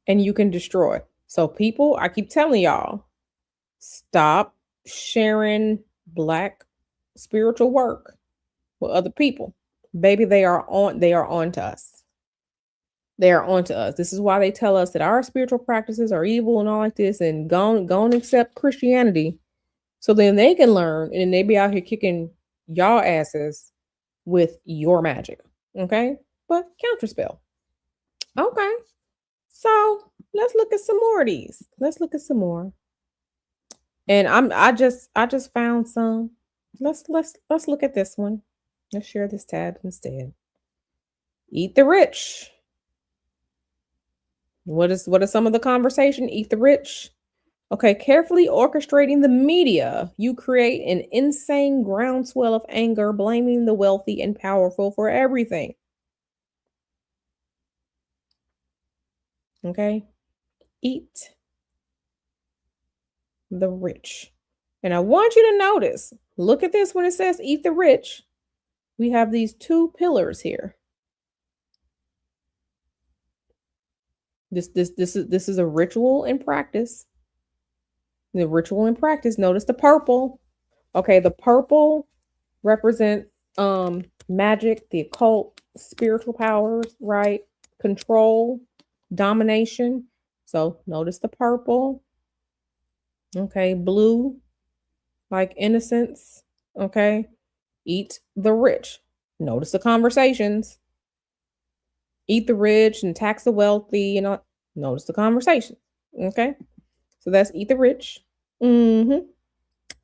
And you can destroy. So people, I keep telling y'all, stop sharing black spiritual work with other people. Baby, they are on to us. They are on to us. This is why they tell us that our spiritual practices are evil and all like this, and go and accept Christianity. So then they can learn and they be out here kicking y'all asses with your magic. Okay? But counterspell. Okay. So let's look at some more of these. Let's look at some more. And I just found some. Let's look at this one. Let's share this tab instead. Eat the rich. What is some of the conversation? Eat the rich. Okay, carefully orchestrating the media, you create an insane groundswell of anger, blaming the wealthy and powerful for everything. Okay, eat the rich. And I want you to notice, look at this when it says eat the rich. We have these two pillars here. This is a ritual in practice. The ritual in practice. Notice the purple. Okay, the purple represent magic, the occult, spiritual powers, right? Control, domination. So notice the purple. Okay, blue, like innocence. Okay, eat the rich. Notice the conversations. Eat the rich and tax the wealthy. Notice the conversation. Okay, so that's eat the rich. Mm-hmm.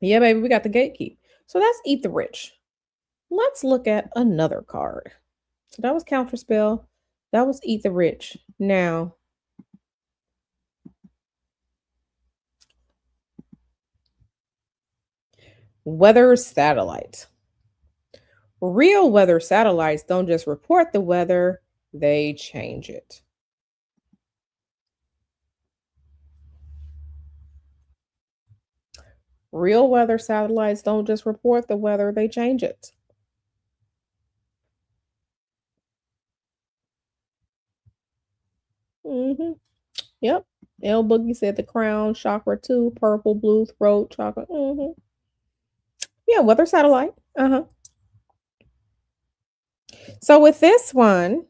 Yeah, baby, we got the gatekeep. So that's eat the rich. Let's look at another card. So that was counterspell. That was eat the rich. Now, weather satellite. Real weather satellites don't just report the weather, they change it. Real weather satellites don't just report the weather, they change it. Mm-hmm. Yep. L Boogie said the crown, chakra 2, purple, blue, throat, chakra. Mm-hmm. Yeah, weather satellite. Uh-huh. So with this one,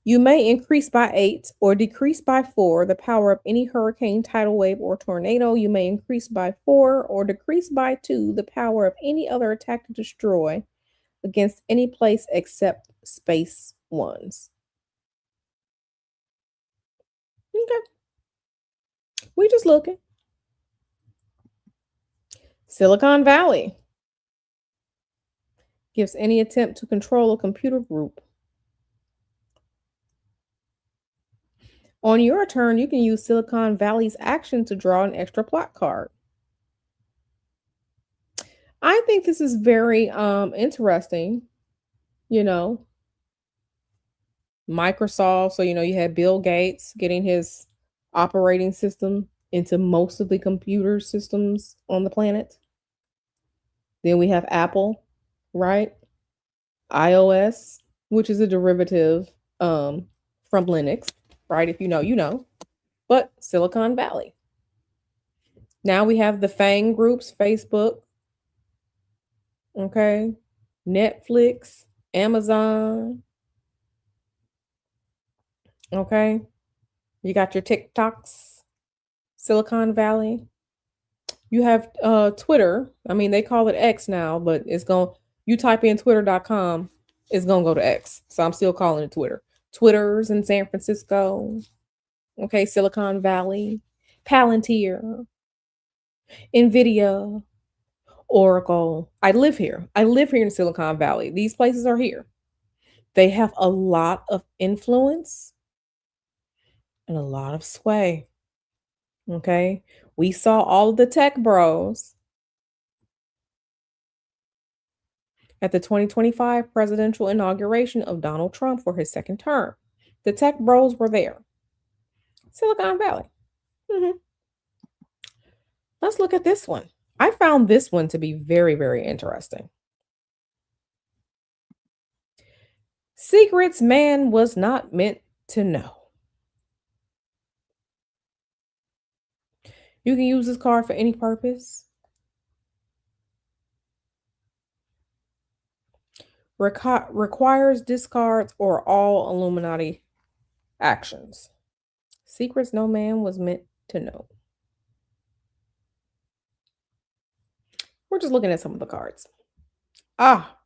you may increase by 8 or decrease by 4 the power of any hurricane, tidal wave, or tornado. You may increase by 4 or decrease by 2 the power of any other attack to destroy against any place except space ones. Okay. We just looking. Silicon Valley gives any attempt to control a computer group. On your turn, you can use Silicon Valley's action to draw an extra plot card. I think this is very interesting, you know. Microsoft, so you had Bill Gates getting his operating system into most of the computer systems on the planet. Then we have Apple, right? iOS, which is a derivative from Linux, right? If you know, you know. But Silicon Valley. Now we have the FANG groups, Facebook, okay, Netflix, Amazon, okay. You got your TikToks, Silicon Valley. You have Twitter. I mean, they call it X now, but it's going you type in twitter.com, it's going to go to X. So I'm still calling it Twitter. Twitter's in San Francisco. Okay, Silicon Valley, Palantir, Nvidia, Oracle. I live here. I live here in Silicon Valley. These places are here. They have a lot of influence and a lot of sway. Okay. We saw all of the tech bros at the 2025 presidential inauguration of Donald Trump for his second term. The tech bros were there. Silicon Valley. Mhm. Let's look at this one. I found this one to be very, very interesting. Secrets man was not meant to know. You can use this card for any purpose. Requires discards or all Illuminati actions. Secrets no man was meant to know. We're just looking at some of the cards. Ah,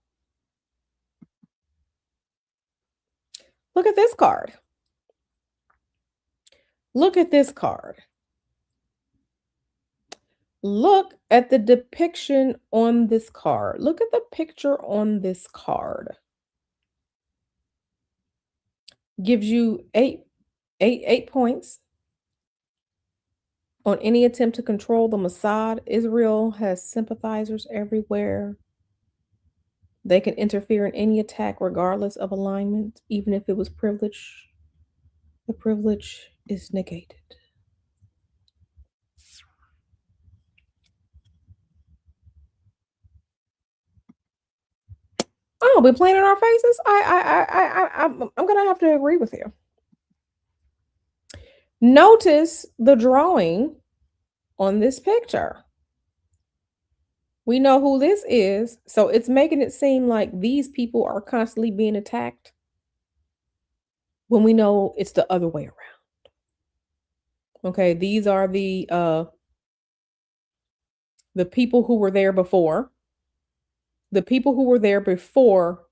look at this card. Look at this card. Look at the depiction on this card. Look at the picture on this card. Gives you eight points on any attempt to control the Mossad. Israel has sympathizers everywhere. They can interfere in any attack regardless of alignment, even if it was privilege. The privilege is negated. Oh, we're playing in our faces. I'm gonna have to agree with you. Notice the drawing on this picture. We know who this is, so it's making it seem like these people are constantly being attacked when we know it's the other way around. Okay, these are the people who were there before. The people who were there before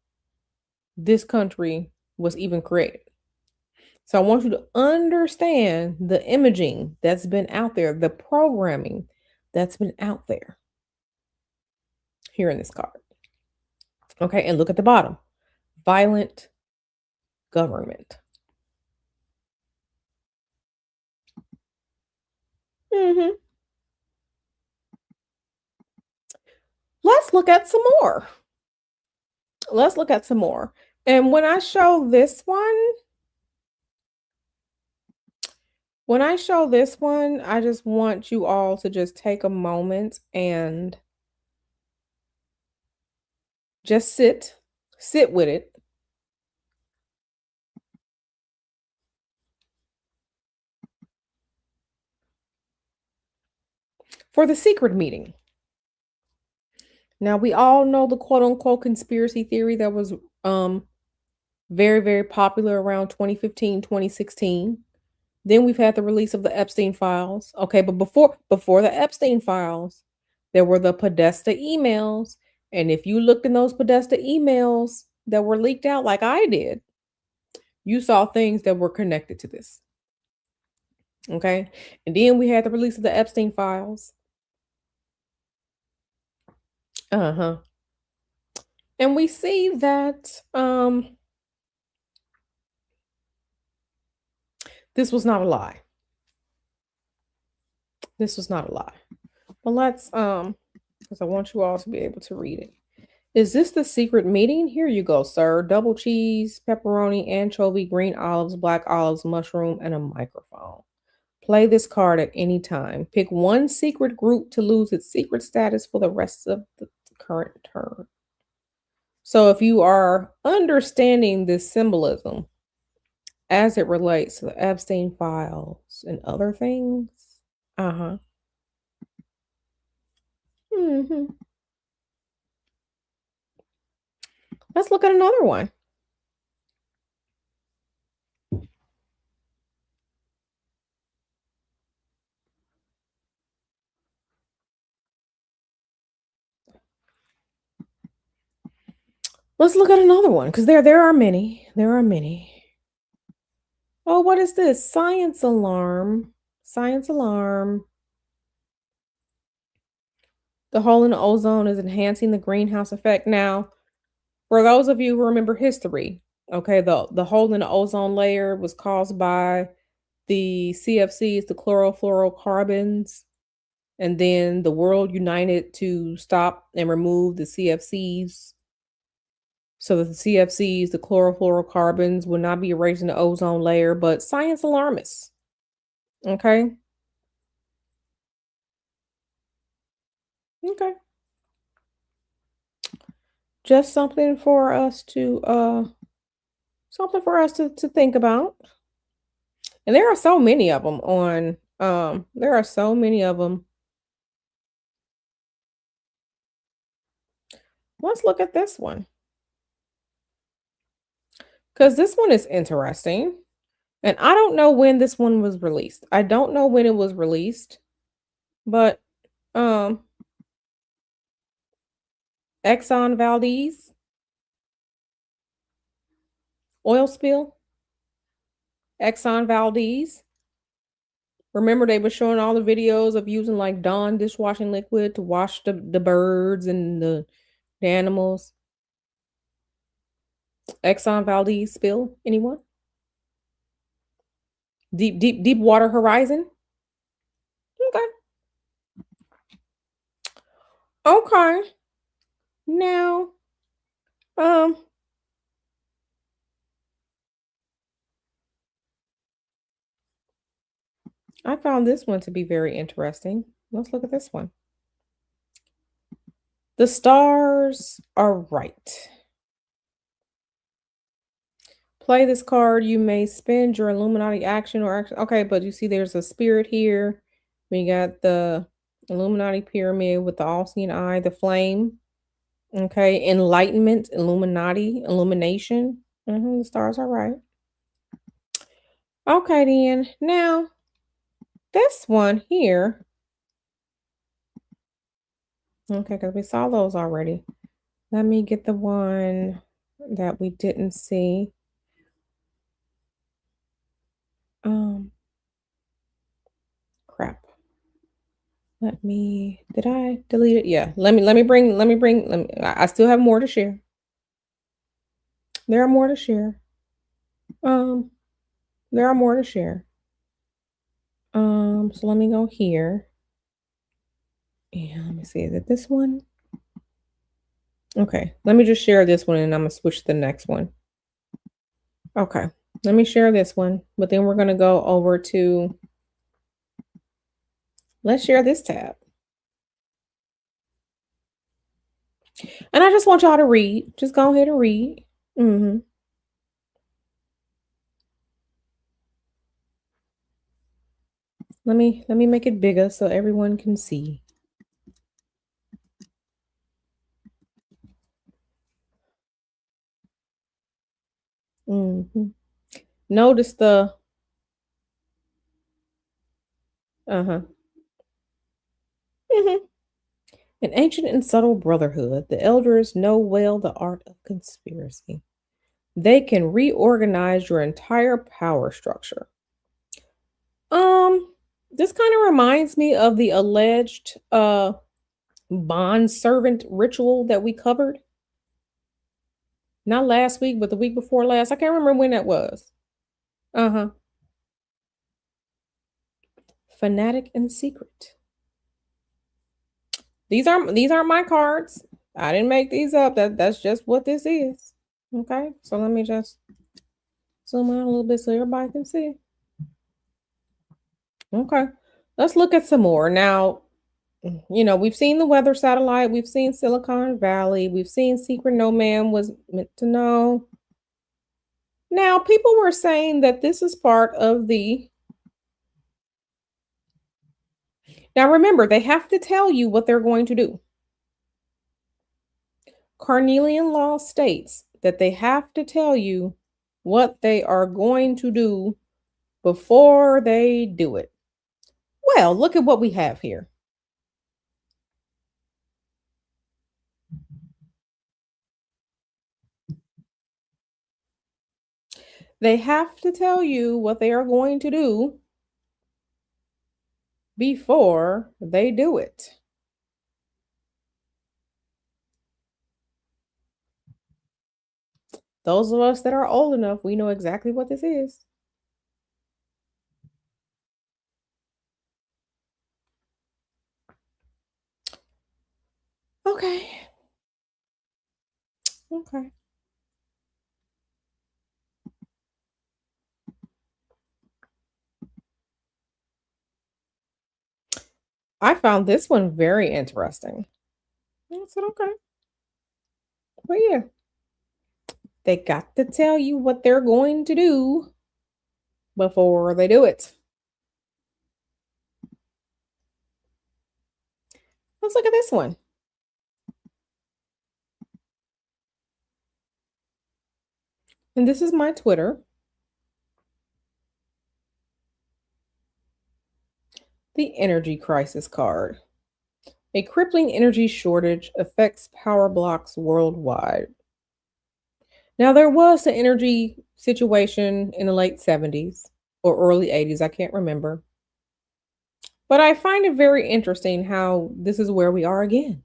this country was even created. So I want you to understand the imaging that's been out there, the programming that's been out there here in this card. Okay, and look at the bottom. Violent government. Mhm. Let's look at some more. Let's look at some more. And when I show this one, I just want you all to just take a moment and just sit with it. For the secret meeting. Now we all know the quote unquote conspiracy theory that was very, very popular around 2015, 2016. Then we've had the release of the Epstein files. Okay, but before the Epstein files, there were the Podesta emails. And if you looked in those Podesta emails that were leaked out like I did, you saw things that were connected to this. Okay. And then we had the release of the Epstein files. Uh-huh. And we see that this was not a lie. This was not a lie. But let's because I want you all to be able to read it. Is this the secret meeting? Here you go, sir. Double cheese, pepperoni, anchovy, green olives, black olives, mushroom, and a microphone. Play this card at any time. Pick one secret group to lose its secret status for the rest of the current turn. So if you are understanding this symbolism as it relates to the Epstein files and other things, uh-huh. Hmm. Let's look at another one. Let's look at another one because there are many. There are many. Oh, what is this? Science alarm. Science alarm. The hole in the ozone is enhancing the greenhouse effect. Now, for those of you who remember history, okay, the hole in the ozone layer was caused by the CFCs, the chlorofluorocarbons, and then the world united to stop and remove the CFCs so that the CFCs, the chlorofluorocarbons, would not be erasing the ozone layer. But science alarmists, okay, okay, just something for us to think about. And there are so many of them on there are so many of them. Let's look at this one because this one is interesting. And I don't know when this one was released. I don't know when it was released, but um Exxon Valdez oil spill, Exxon Valdez. Remember they were showing all the videos of using like Dawn dishwashing liquid to wash the birds and the animals. Exxon Valdez spill. Anyone? Deep water horizon. Okay. Okay. Now, um, I found this one to be very interesting. Let's look at this one. The stars are right. Play this card. You may spend your Illuminati action or action. Okay, but you see there's a spirit here. We got the Illuminati pyramid with the all-seeing eye, the flame. Okay, enlightenment, Illuminati, illumination. The stars are right. Okay, then. Now, this one here. Okay, because we saw those already. Let me get the one that we didn't see. Crap. Did I delete it? Yeah. I still have more to share. There are more to share. Um, there are more to share. So let me go here. And let me see, is it this one? Okay, let me just share this one and I'm gonna switch to the next one. Okay, let me share this one, but then we're gonna go over to, let's share this tab. And I just want y'all to read. Just go ahead and read. Let me make it bigger so everyone can see. Notice the uh-huh. An ancient and subtle brotherhood, the elders know well the art of conspiracy. They can reorganize your entire power structure. This kind of reminds me of the alleged bond servant ritual that we covered? Not last week, but the week before last. I can't remember when that was. Uh-huh. Fanatic and secret. These aren't my cards. I didn't make these up. That's just what this is. Okay. So let me just zoom out a little bit so everybody can see. Okay. Let's look at some more. Now, we've seen the weather satellite, we've seen Silicon Valley, we've seen secret no man was meant to know. Now, people were saying that this is part of the. Now, remember, they have to tell you what they're going to do. Carnelian law states that they have to tell you what they are going to do before they do it. Well, look at what we have here. They have to tell you what they are going to do before they do it. Those of us that are old enough, we know exactly what this is. Okay. Okay. I found this one very interesting. I said, okay. Well, yeah. They got to tell you what they're going to do before they do it. Let's look at this one. And this is my Twitter. The energy crisis card. A crippling energy shortage affects power blocks worldwide. Now, there was an energy situation in the late 70s or early 80s, I can't remember. But I find it very interesting how this is where we are again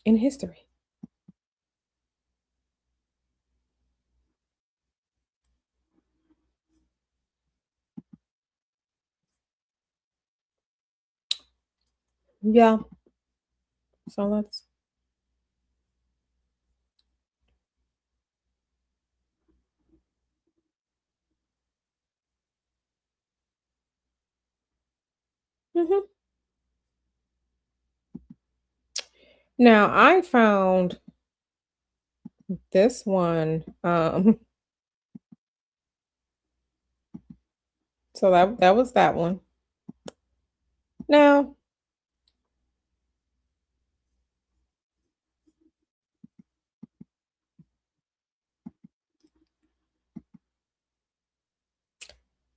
in history. Yeah, so let's. Mhm. Now, I found this one. So that was that one. Now,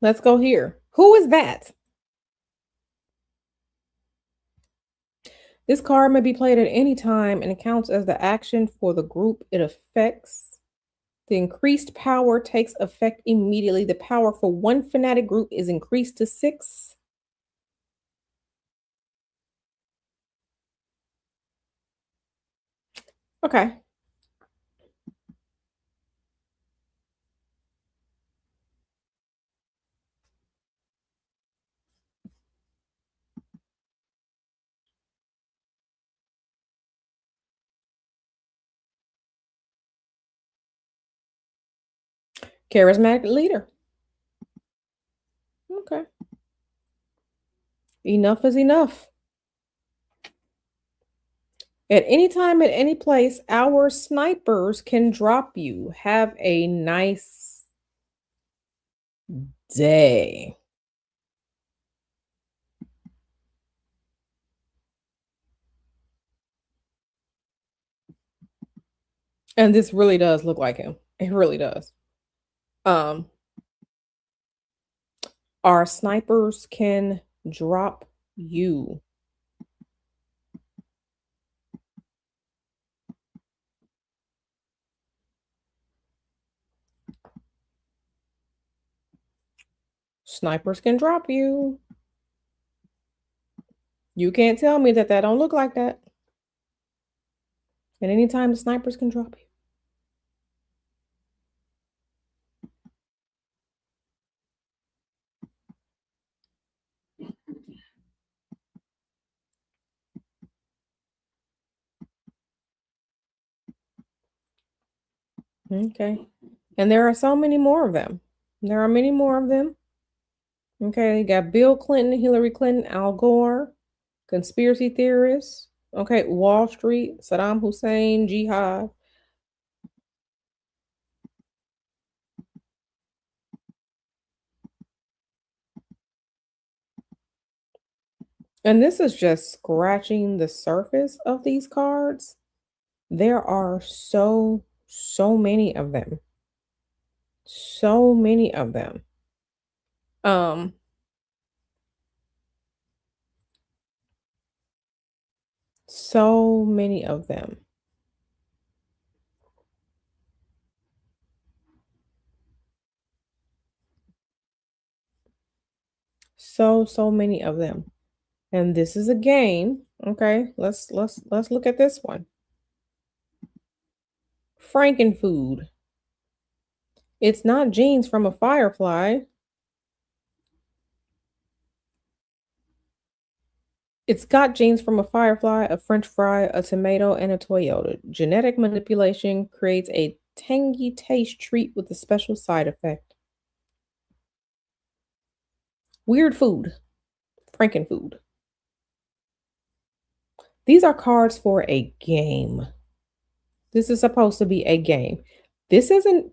let's go here. Who is that? This card may be played at any time and it counts as the action for the group it affects. The increased power takes effect immediately. The power for one fanatic group is increased to 6. Okay. Charismatic leader. Okay. Enough is enough. At any time, at any place, our snipers can drop you. Have a nice day. And this really does look like him. It really does. Um, our snipers can drop you. Snipers can drop you. You can't tell me that that don't look like that. And anytime the snipers can drop you. Okay. And there are so many more of them. There are many more of them. Okay, you got Bill Clinton, Hillary Clinton, Al Gore, conspiracy theorists. Okay, Wall Street, Saddam Hussein, Jihad. And this is just scratching the surface of these cards. There are so many of them. So many of them. Um, so many of them. So many of them. And this is a game. Okay, let's look at this one. Frankenfood. It's not genes from a firefly. It's got genes from a firefly, a French fry, a tomato, and a Toyota. Genetic manipulation creates a tangy taste treat with a special side effect. Weird food. Frankenfood. These are cards for a game. This is supposed to be a game. This isn't.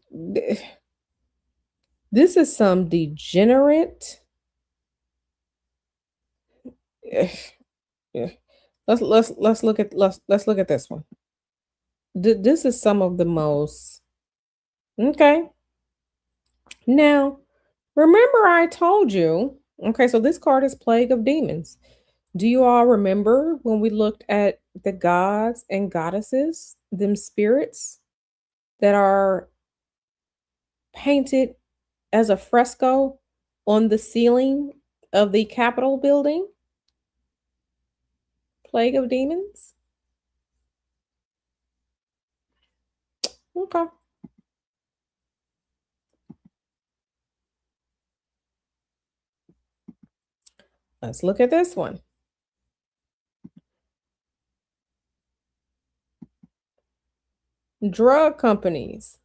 This is some degenerate. Let's look at this one. This is some of the most. Okay. Now, remember I told you. Okay, so this card is Plague of Demons. Do you all remember when we looked at the gods and goddesses, them spirits that are painted as a fresco on the ceiling of the Capitol building? Plague of Demons? Okay. Let's look at this one. Drug companies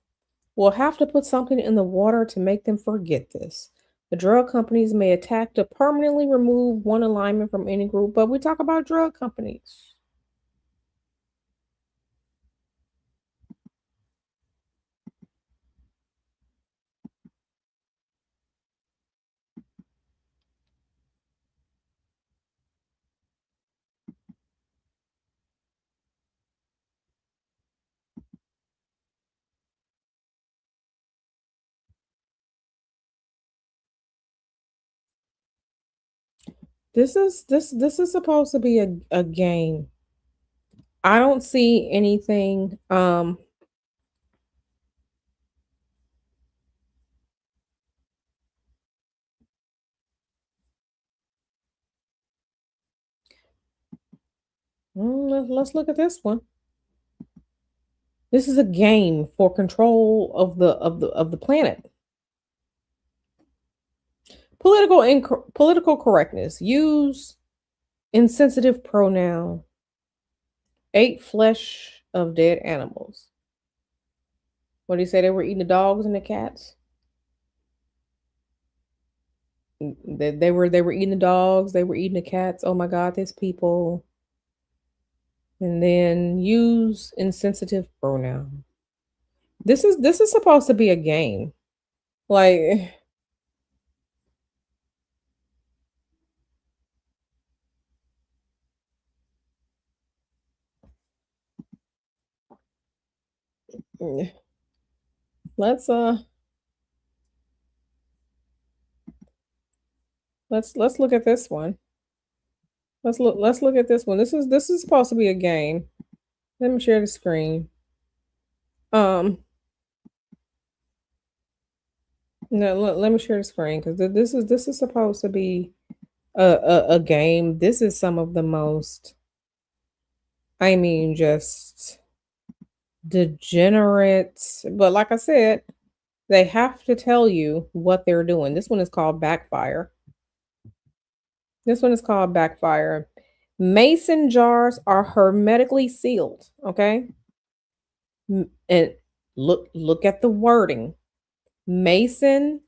will have to put something in the water to make them forget this. The drug companies may attack to permanently remove one alignment from any group, but we talk about drug companies. This is supposed to be a game. I don't see anything. Let's look at this one. This is a game for control of the planet. Political correctness. Use insensitive pronoun. Ate flesh of dead animals. What do you say? They were eating the dogs and the cats. They were eating the dogs. They were eating the cats. Oh my God, these people. And then use insensitive pronoun. This is supposed to be a game. Like let's let's look at this one. Let's look at this one. This is supposed to be a game. Let me share the screen. Um no, let me share the screen because this is supposed to be a game. This is some of the most, I mean, just degenerate. But like I said, they have to tell you what they're doing. This one is called Backfire. This one is called Backfire. Mason jars are hermetically sealed. Okay. And look at the wording. Mason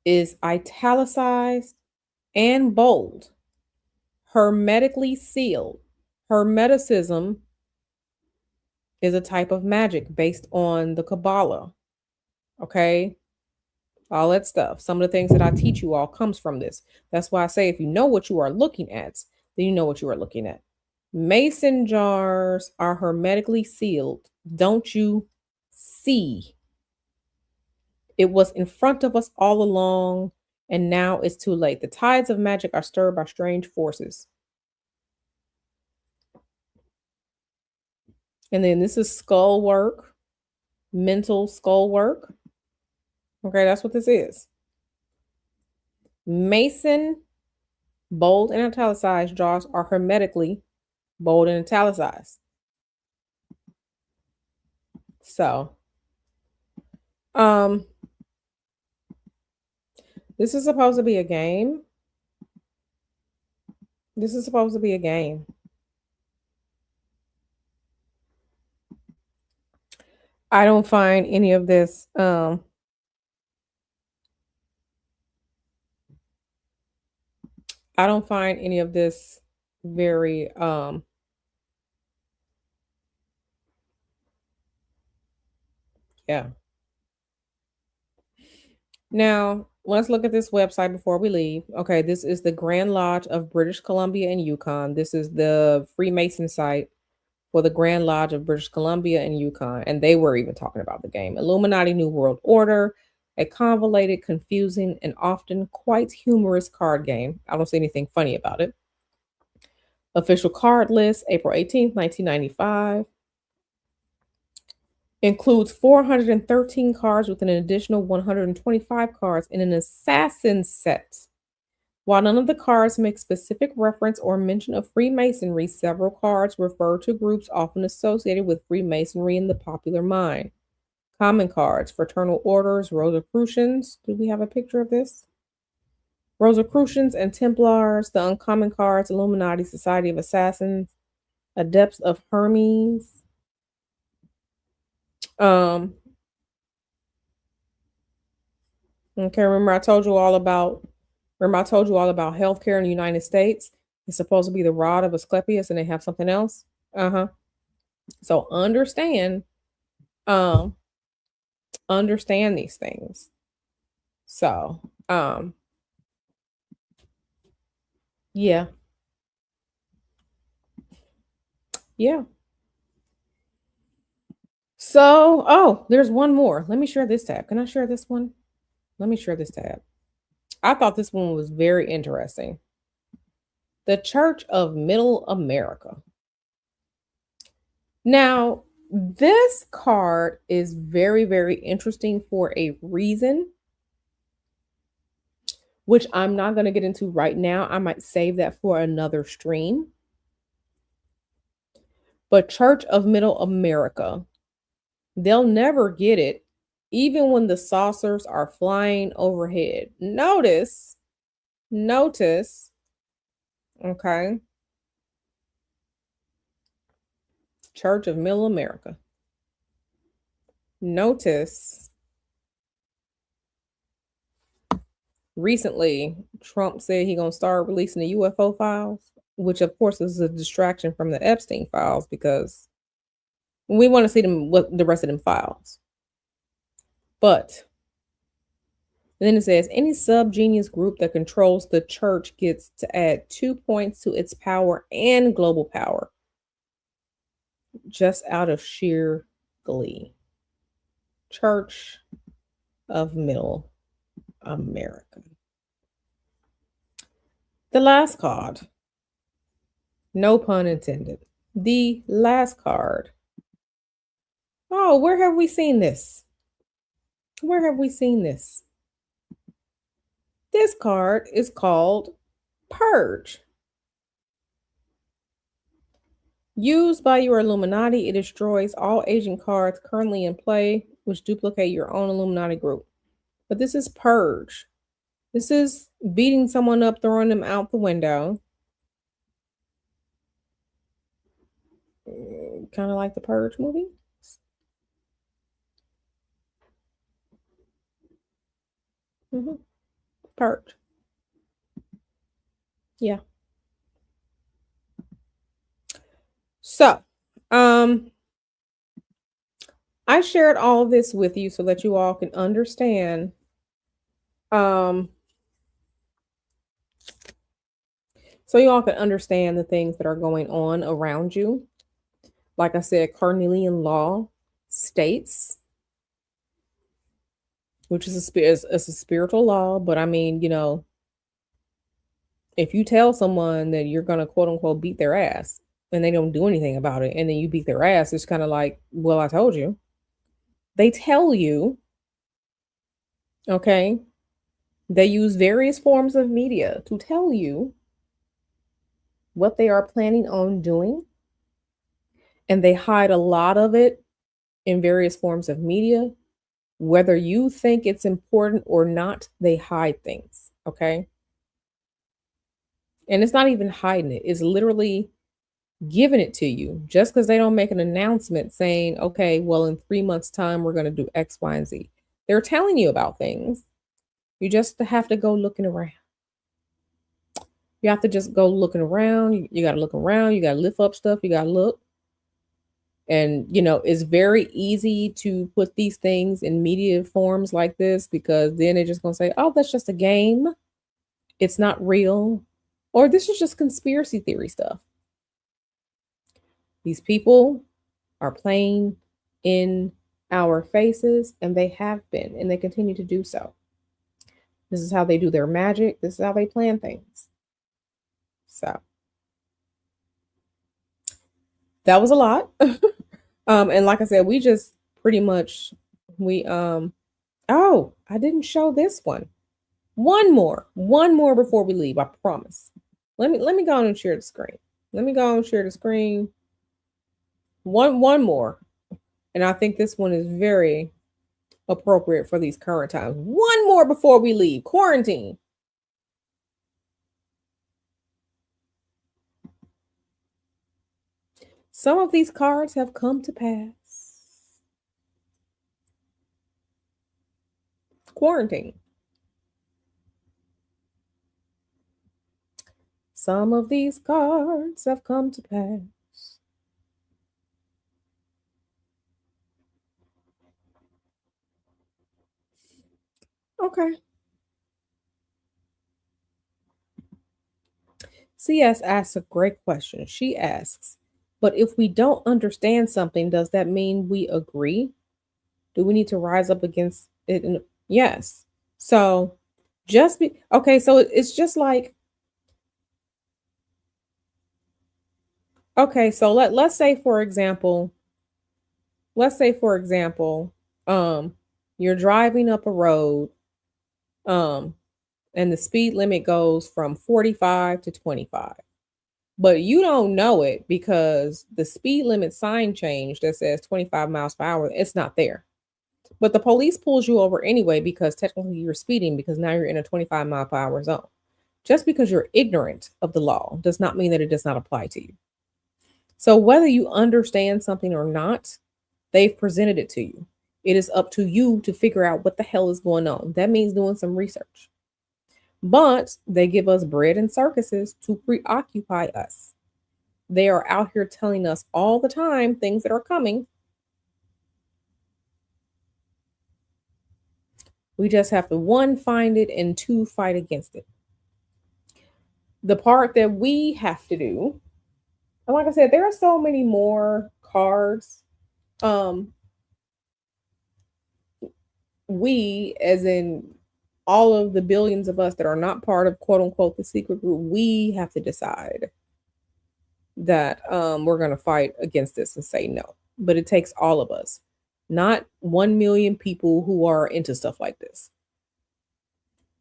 is italicized and bold. Hermetically sealed. Hermeticism is a type of magic based on the Kabbalah. Okay. All that stuff. Some of the things that I teach you all comes from this. That's why I say if you know what you are looking at, then you know what you are looking at. Mason jars are hermetically sealed. Don't you see? It was in front of us all along, and now it's too late. The tides of magic are stirred by strange forces. And then this is skull work, mental skull work. Okay, that's what this is. Mason, bold and italicized jars are hermetically bold and italicized. So, um, this is supposed to be a game. This is supposed to be a game. I don't find any of this I don't find any of this very yeah. Now, let's look at this website before we leave. Okay, this is the Grand Lodge of British Columbia and Yukon. This is the Freemason site for the Grand Lodge of British Columbia and Yukon. And they were even talking about the game. Illuminati New World Order, a convoluted, confusing, and often quite humorous card game. I don't see anything funny about it. Official card list, April 18th, 1995. Includes 413 cards with an additional 125 cards in an assassin set. While none of the cards make specific reference or mention of Freemasonry, several cards refer to groups often associated with Freemasonry in the popular mind. Common cards, Fraternal Orders, Rosicrucians. Do we have a picture of this? Rosicrucians and Templars. The uncommon cards, Illuminati, Society of Assassins, Adepts of Hermes. Okay, remember I told you all about healthcare in the United States. It's supposed to be the rod of Asclepius and they have something else. Uh-huh. So um understand these things. So, yeah. Yeah. So, oh, there's one more. Let me share this tab. Can I share this one? Let me share this tab. I thought this one was very interesting. The Church of Middle America. Now, this card is very, very interesting for a reason, which I'm not going to get into right now. I might save that for another stream. But Church of Middle America, they'll never get it, even when the saucers are flying overhead. Notice, okay, Church of Middle America. Notice, recently, Trump said he's going to start releasing the UFO files, which of course is a distraction from the Epstein files because we want to see them, what the rest of them files. But then it says any subgenius group that controls the church gets to add 2 points to its power and global power, just out of sheer glee. Church of Middle America. The last card, no pun intended. The last card. Oh, where have we seen this? Where have we seen this? This card is called Purge. Used by your Illuminati, it destroys all agent cards currently in play, which duplicate your own Illuminati group. But this is Purge. This is beating someone up, throwing them out the window. Kind of like the Purge movie. Mm-hmm. Purge. Yeah. So, I shared all of this with you so that you all can understand. Um, so you all can understand the things that are going on around you. Like I said, Carnelian law states, which is a spiritual law, but I mean, if you tell someone that you're gonna quote unquote beat their ass and they don't do anything about it, and then you beat their ass, it's kind of like, well, I told you. They tell you, okay, they use various forms of media to tell you what they are planning on doing, and they hide a lot of it in various forms of media. Whether you think it's important or not, they hide things, okay? And it's not even hiding it, it's literally giving it to you just because they don't make an announcement saying, okay, well, in 3 months' time, we're going to do X, Y, and Z. They're telling you about things. You just have to go looking around. You have to just go looking around. You got to look around. You got to lift up stuff. You got to look. And, it's very easy to put these things in media forms like this because then they're just going to say, oh, that's just a game. It's not real. Or this is just conspiracy theory stuff. These people are playing in our faces, and they have been, and they continue to do so. This is how they do their magic. This is how they plan things. So that was a lot. And like I said, we just pretty much oh, I didn't show this one. One more before we leave, I promise. Let me go on and share the screen. Let me go and share the screen. One more. And I think this one is very appropriate for these current times. One more before we leave. Quarantine. Some of these cards have come to pass. Quarantine. Some of these cards have come to pass. Okay. CS asks a great question. She asks, but if we don't understand something, does that mean we agree? Do we need to rise up against it? Yes. So just be okay. So it's just like, okay, so let's say for example, um, you're driving up a road, um, and the speed limit goes from 45 to 25. But you don't know it because the speed limit sign change that says 25 miles per hour, it's not there. But the police pulls you over anyway because technically you're speeding because now you're in a 25-mile-per-hour zone. Just because you're ignorant of the law does not mean that it does not apply to you. So whether you understand something or not, they've presented it to you. It is up to you to figure out what the hell is going on. That means doing some research. But they give us bread and circuses to preoccupy us. They are out here telling us all the time things that are coming. We just have to, one, find it, and two, fight against it. The part that we have to do, and like I said, there are so many more cards. Um, we, as in all of the billions of us that are not part of quote unquote the secret group, we have to decide that we're going to fight against this and say no. But it takes all of us, not 1 million people who are into stuff like this.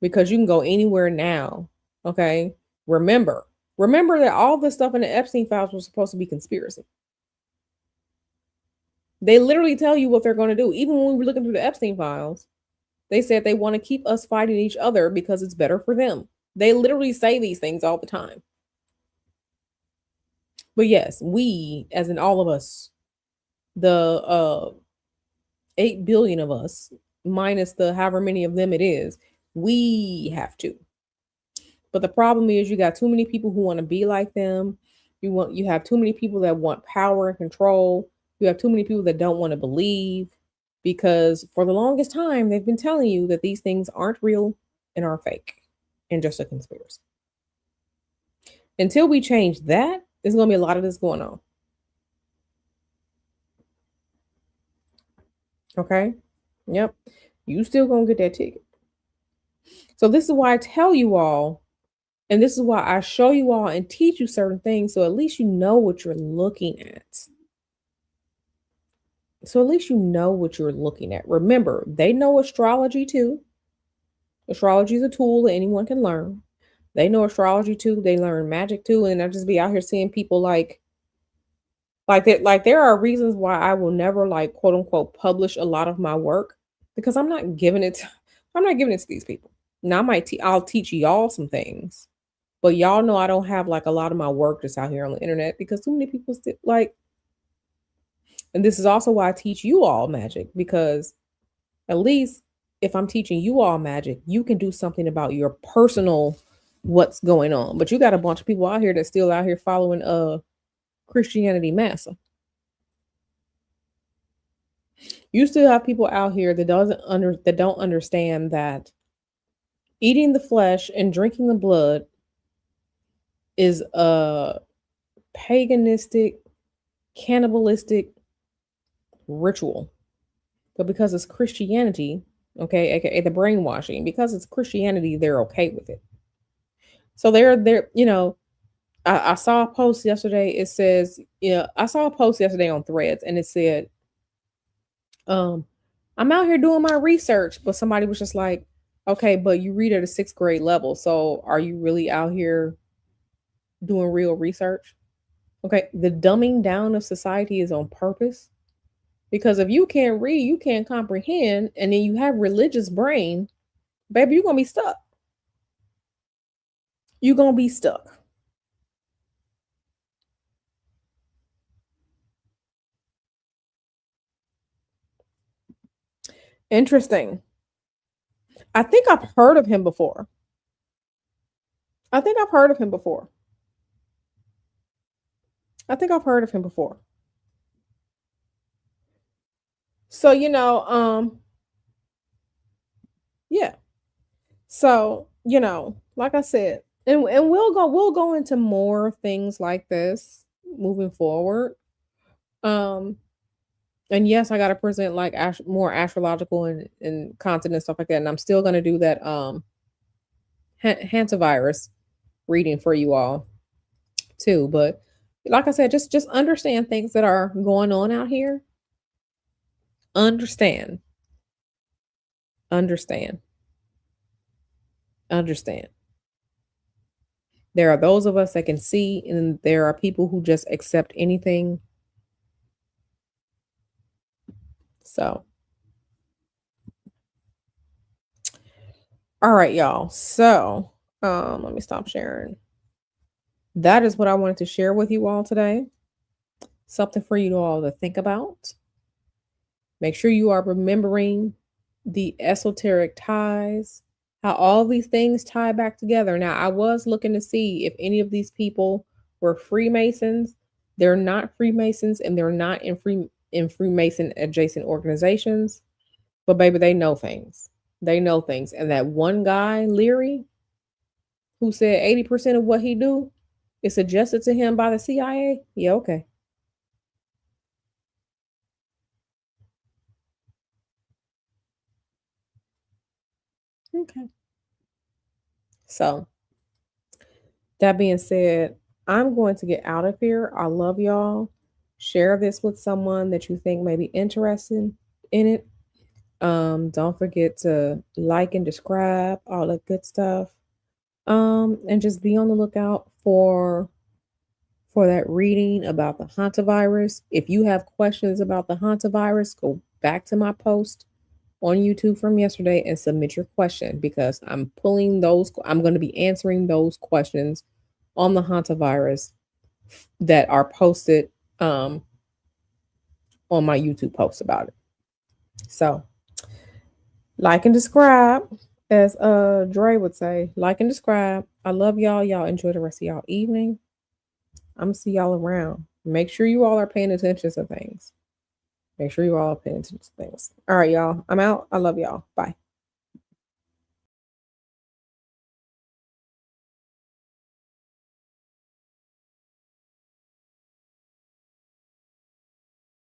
Because you can go anywhere now, okay? Remember, remember that all this stuff in the Epstein files was supposed to be conspiracy. They literally tell you what they're going to do. Even when we were looking through the Epstein files, they said they want to keep us fighting each other because it's better for them. They literally say these things all the time. But yes, we, as in all of us, the 8 billion of us, minus the however many of them it is, we have to. But the problem is you got too many people who want to be like them. You have too many people that want power and control. You have too many people that don't want to believe, because for the longest time they've been telling you that these things aren't real and are fake and just a conspiracy. Until we change that, there's going to be a lot of this going on. Okay? Yep. You still going to get that ticket. So this is why I tell you all, and this is why I show you all and teach you certain things, so at least you know what you're looking at. So at least you know what you're looking at. Remember, they know astrology too. Astrology is a tool that anyone can learn. They know astrology too. They learn magic too. And I just be out here seeing people like that. Like there are reasons why I will never like quote unquote publish a lot of my work, because I'm not giving it. I'm not giving it to these people. Now I'll teach y'all some things, but y'all know I don't have like a lot of my work that's out here on the internet because too many people still like. And this is also why I teach you all magic, because at least if I'm teaching you all magic, you can do something about your personal what's going on. But you got a bunch of people out here that's still out here following Christianity massa. You still have people out here that don't understand that eating the flesh and drinking the blood is a paganistic, cannibalistic ritual. But because it's Christianity, okay, aka the brainwashing, because it's Christianity, they're okay with it. So they're I saw a post yesterday. It says, I saw a post yesterday on Threads, and it said, um, I'm out here doing my research, but somebody was just like, okay, but you read at a 6th grade level, so are you really out here doing real research? Okay, the dumbing down of society is on purpose, because if you can't read, you can't comprehend, and then you have religious brain, baby, you're gonna be stuck. You're gonna be stuck. Interesting. I think I've heard of him before. I think I've heard of him before. I think I've heard of him before. So, yeah. So, like I said, and we'll go into more things like this moving forward. Um, and yes, I gotta present like more astrological and content and stuff like that. And I'm still gonna do that hantavirus reading for you all too. But like I said, just understand things that are going on out here. Understand, understand, understand. There are those of us that can see, and there are people who just accept anything. So, all right, y'all. So, let me stop sharing. That is what I wanted to share with you all today. Something for you all to think about. Make sure you are remembering the esoteric ties, how all these things tie back together. Now, I was looking to see if any of these people were Freemasons. They're not Freemasons, and they're not in Freemason adjacent organizations. But baby, they know things. They know things. And that one guy, Leary, who said 80% of what he do is suggested to him by the CIA. Yeah, okay. Okay. So that being said, I'm going to get out of here. I love y'all. Share this with someone that you think may be interested in it. Don't forget to like and subscribe, all that good stuff. And just be on the lookout for that reading about the hantavirus. If you have questions about the hantavirus, go back to my post on YouTube from yesterday and submit your question, because I'm going to be answering those questions on the hantavirus that are posted on my YouTube post about it. So, like and subscribe, as Dre would say. Like and subscribe. I love y'all. Y'all enjoy the rest of y'all evening. I'm gonna see y'all around. Make sure you all are paying attention to things. Make sure you all are paying attention to things. All right, y'all. I'm out. I love y'all. Bye.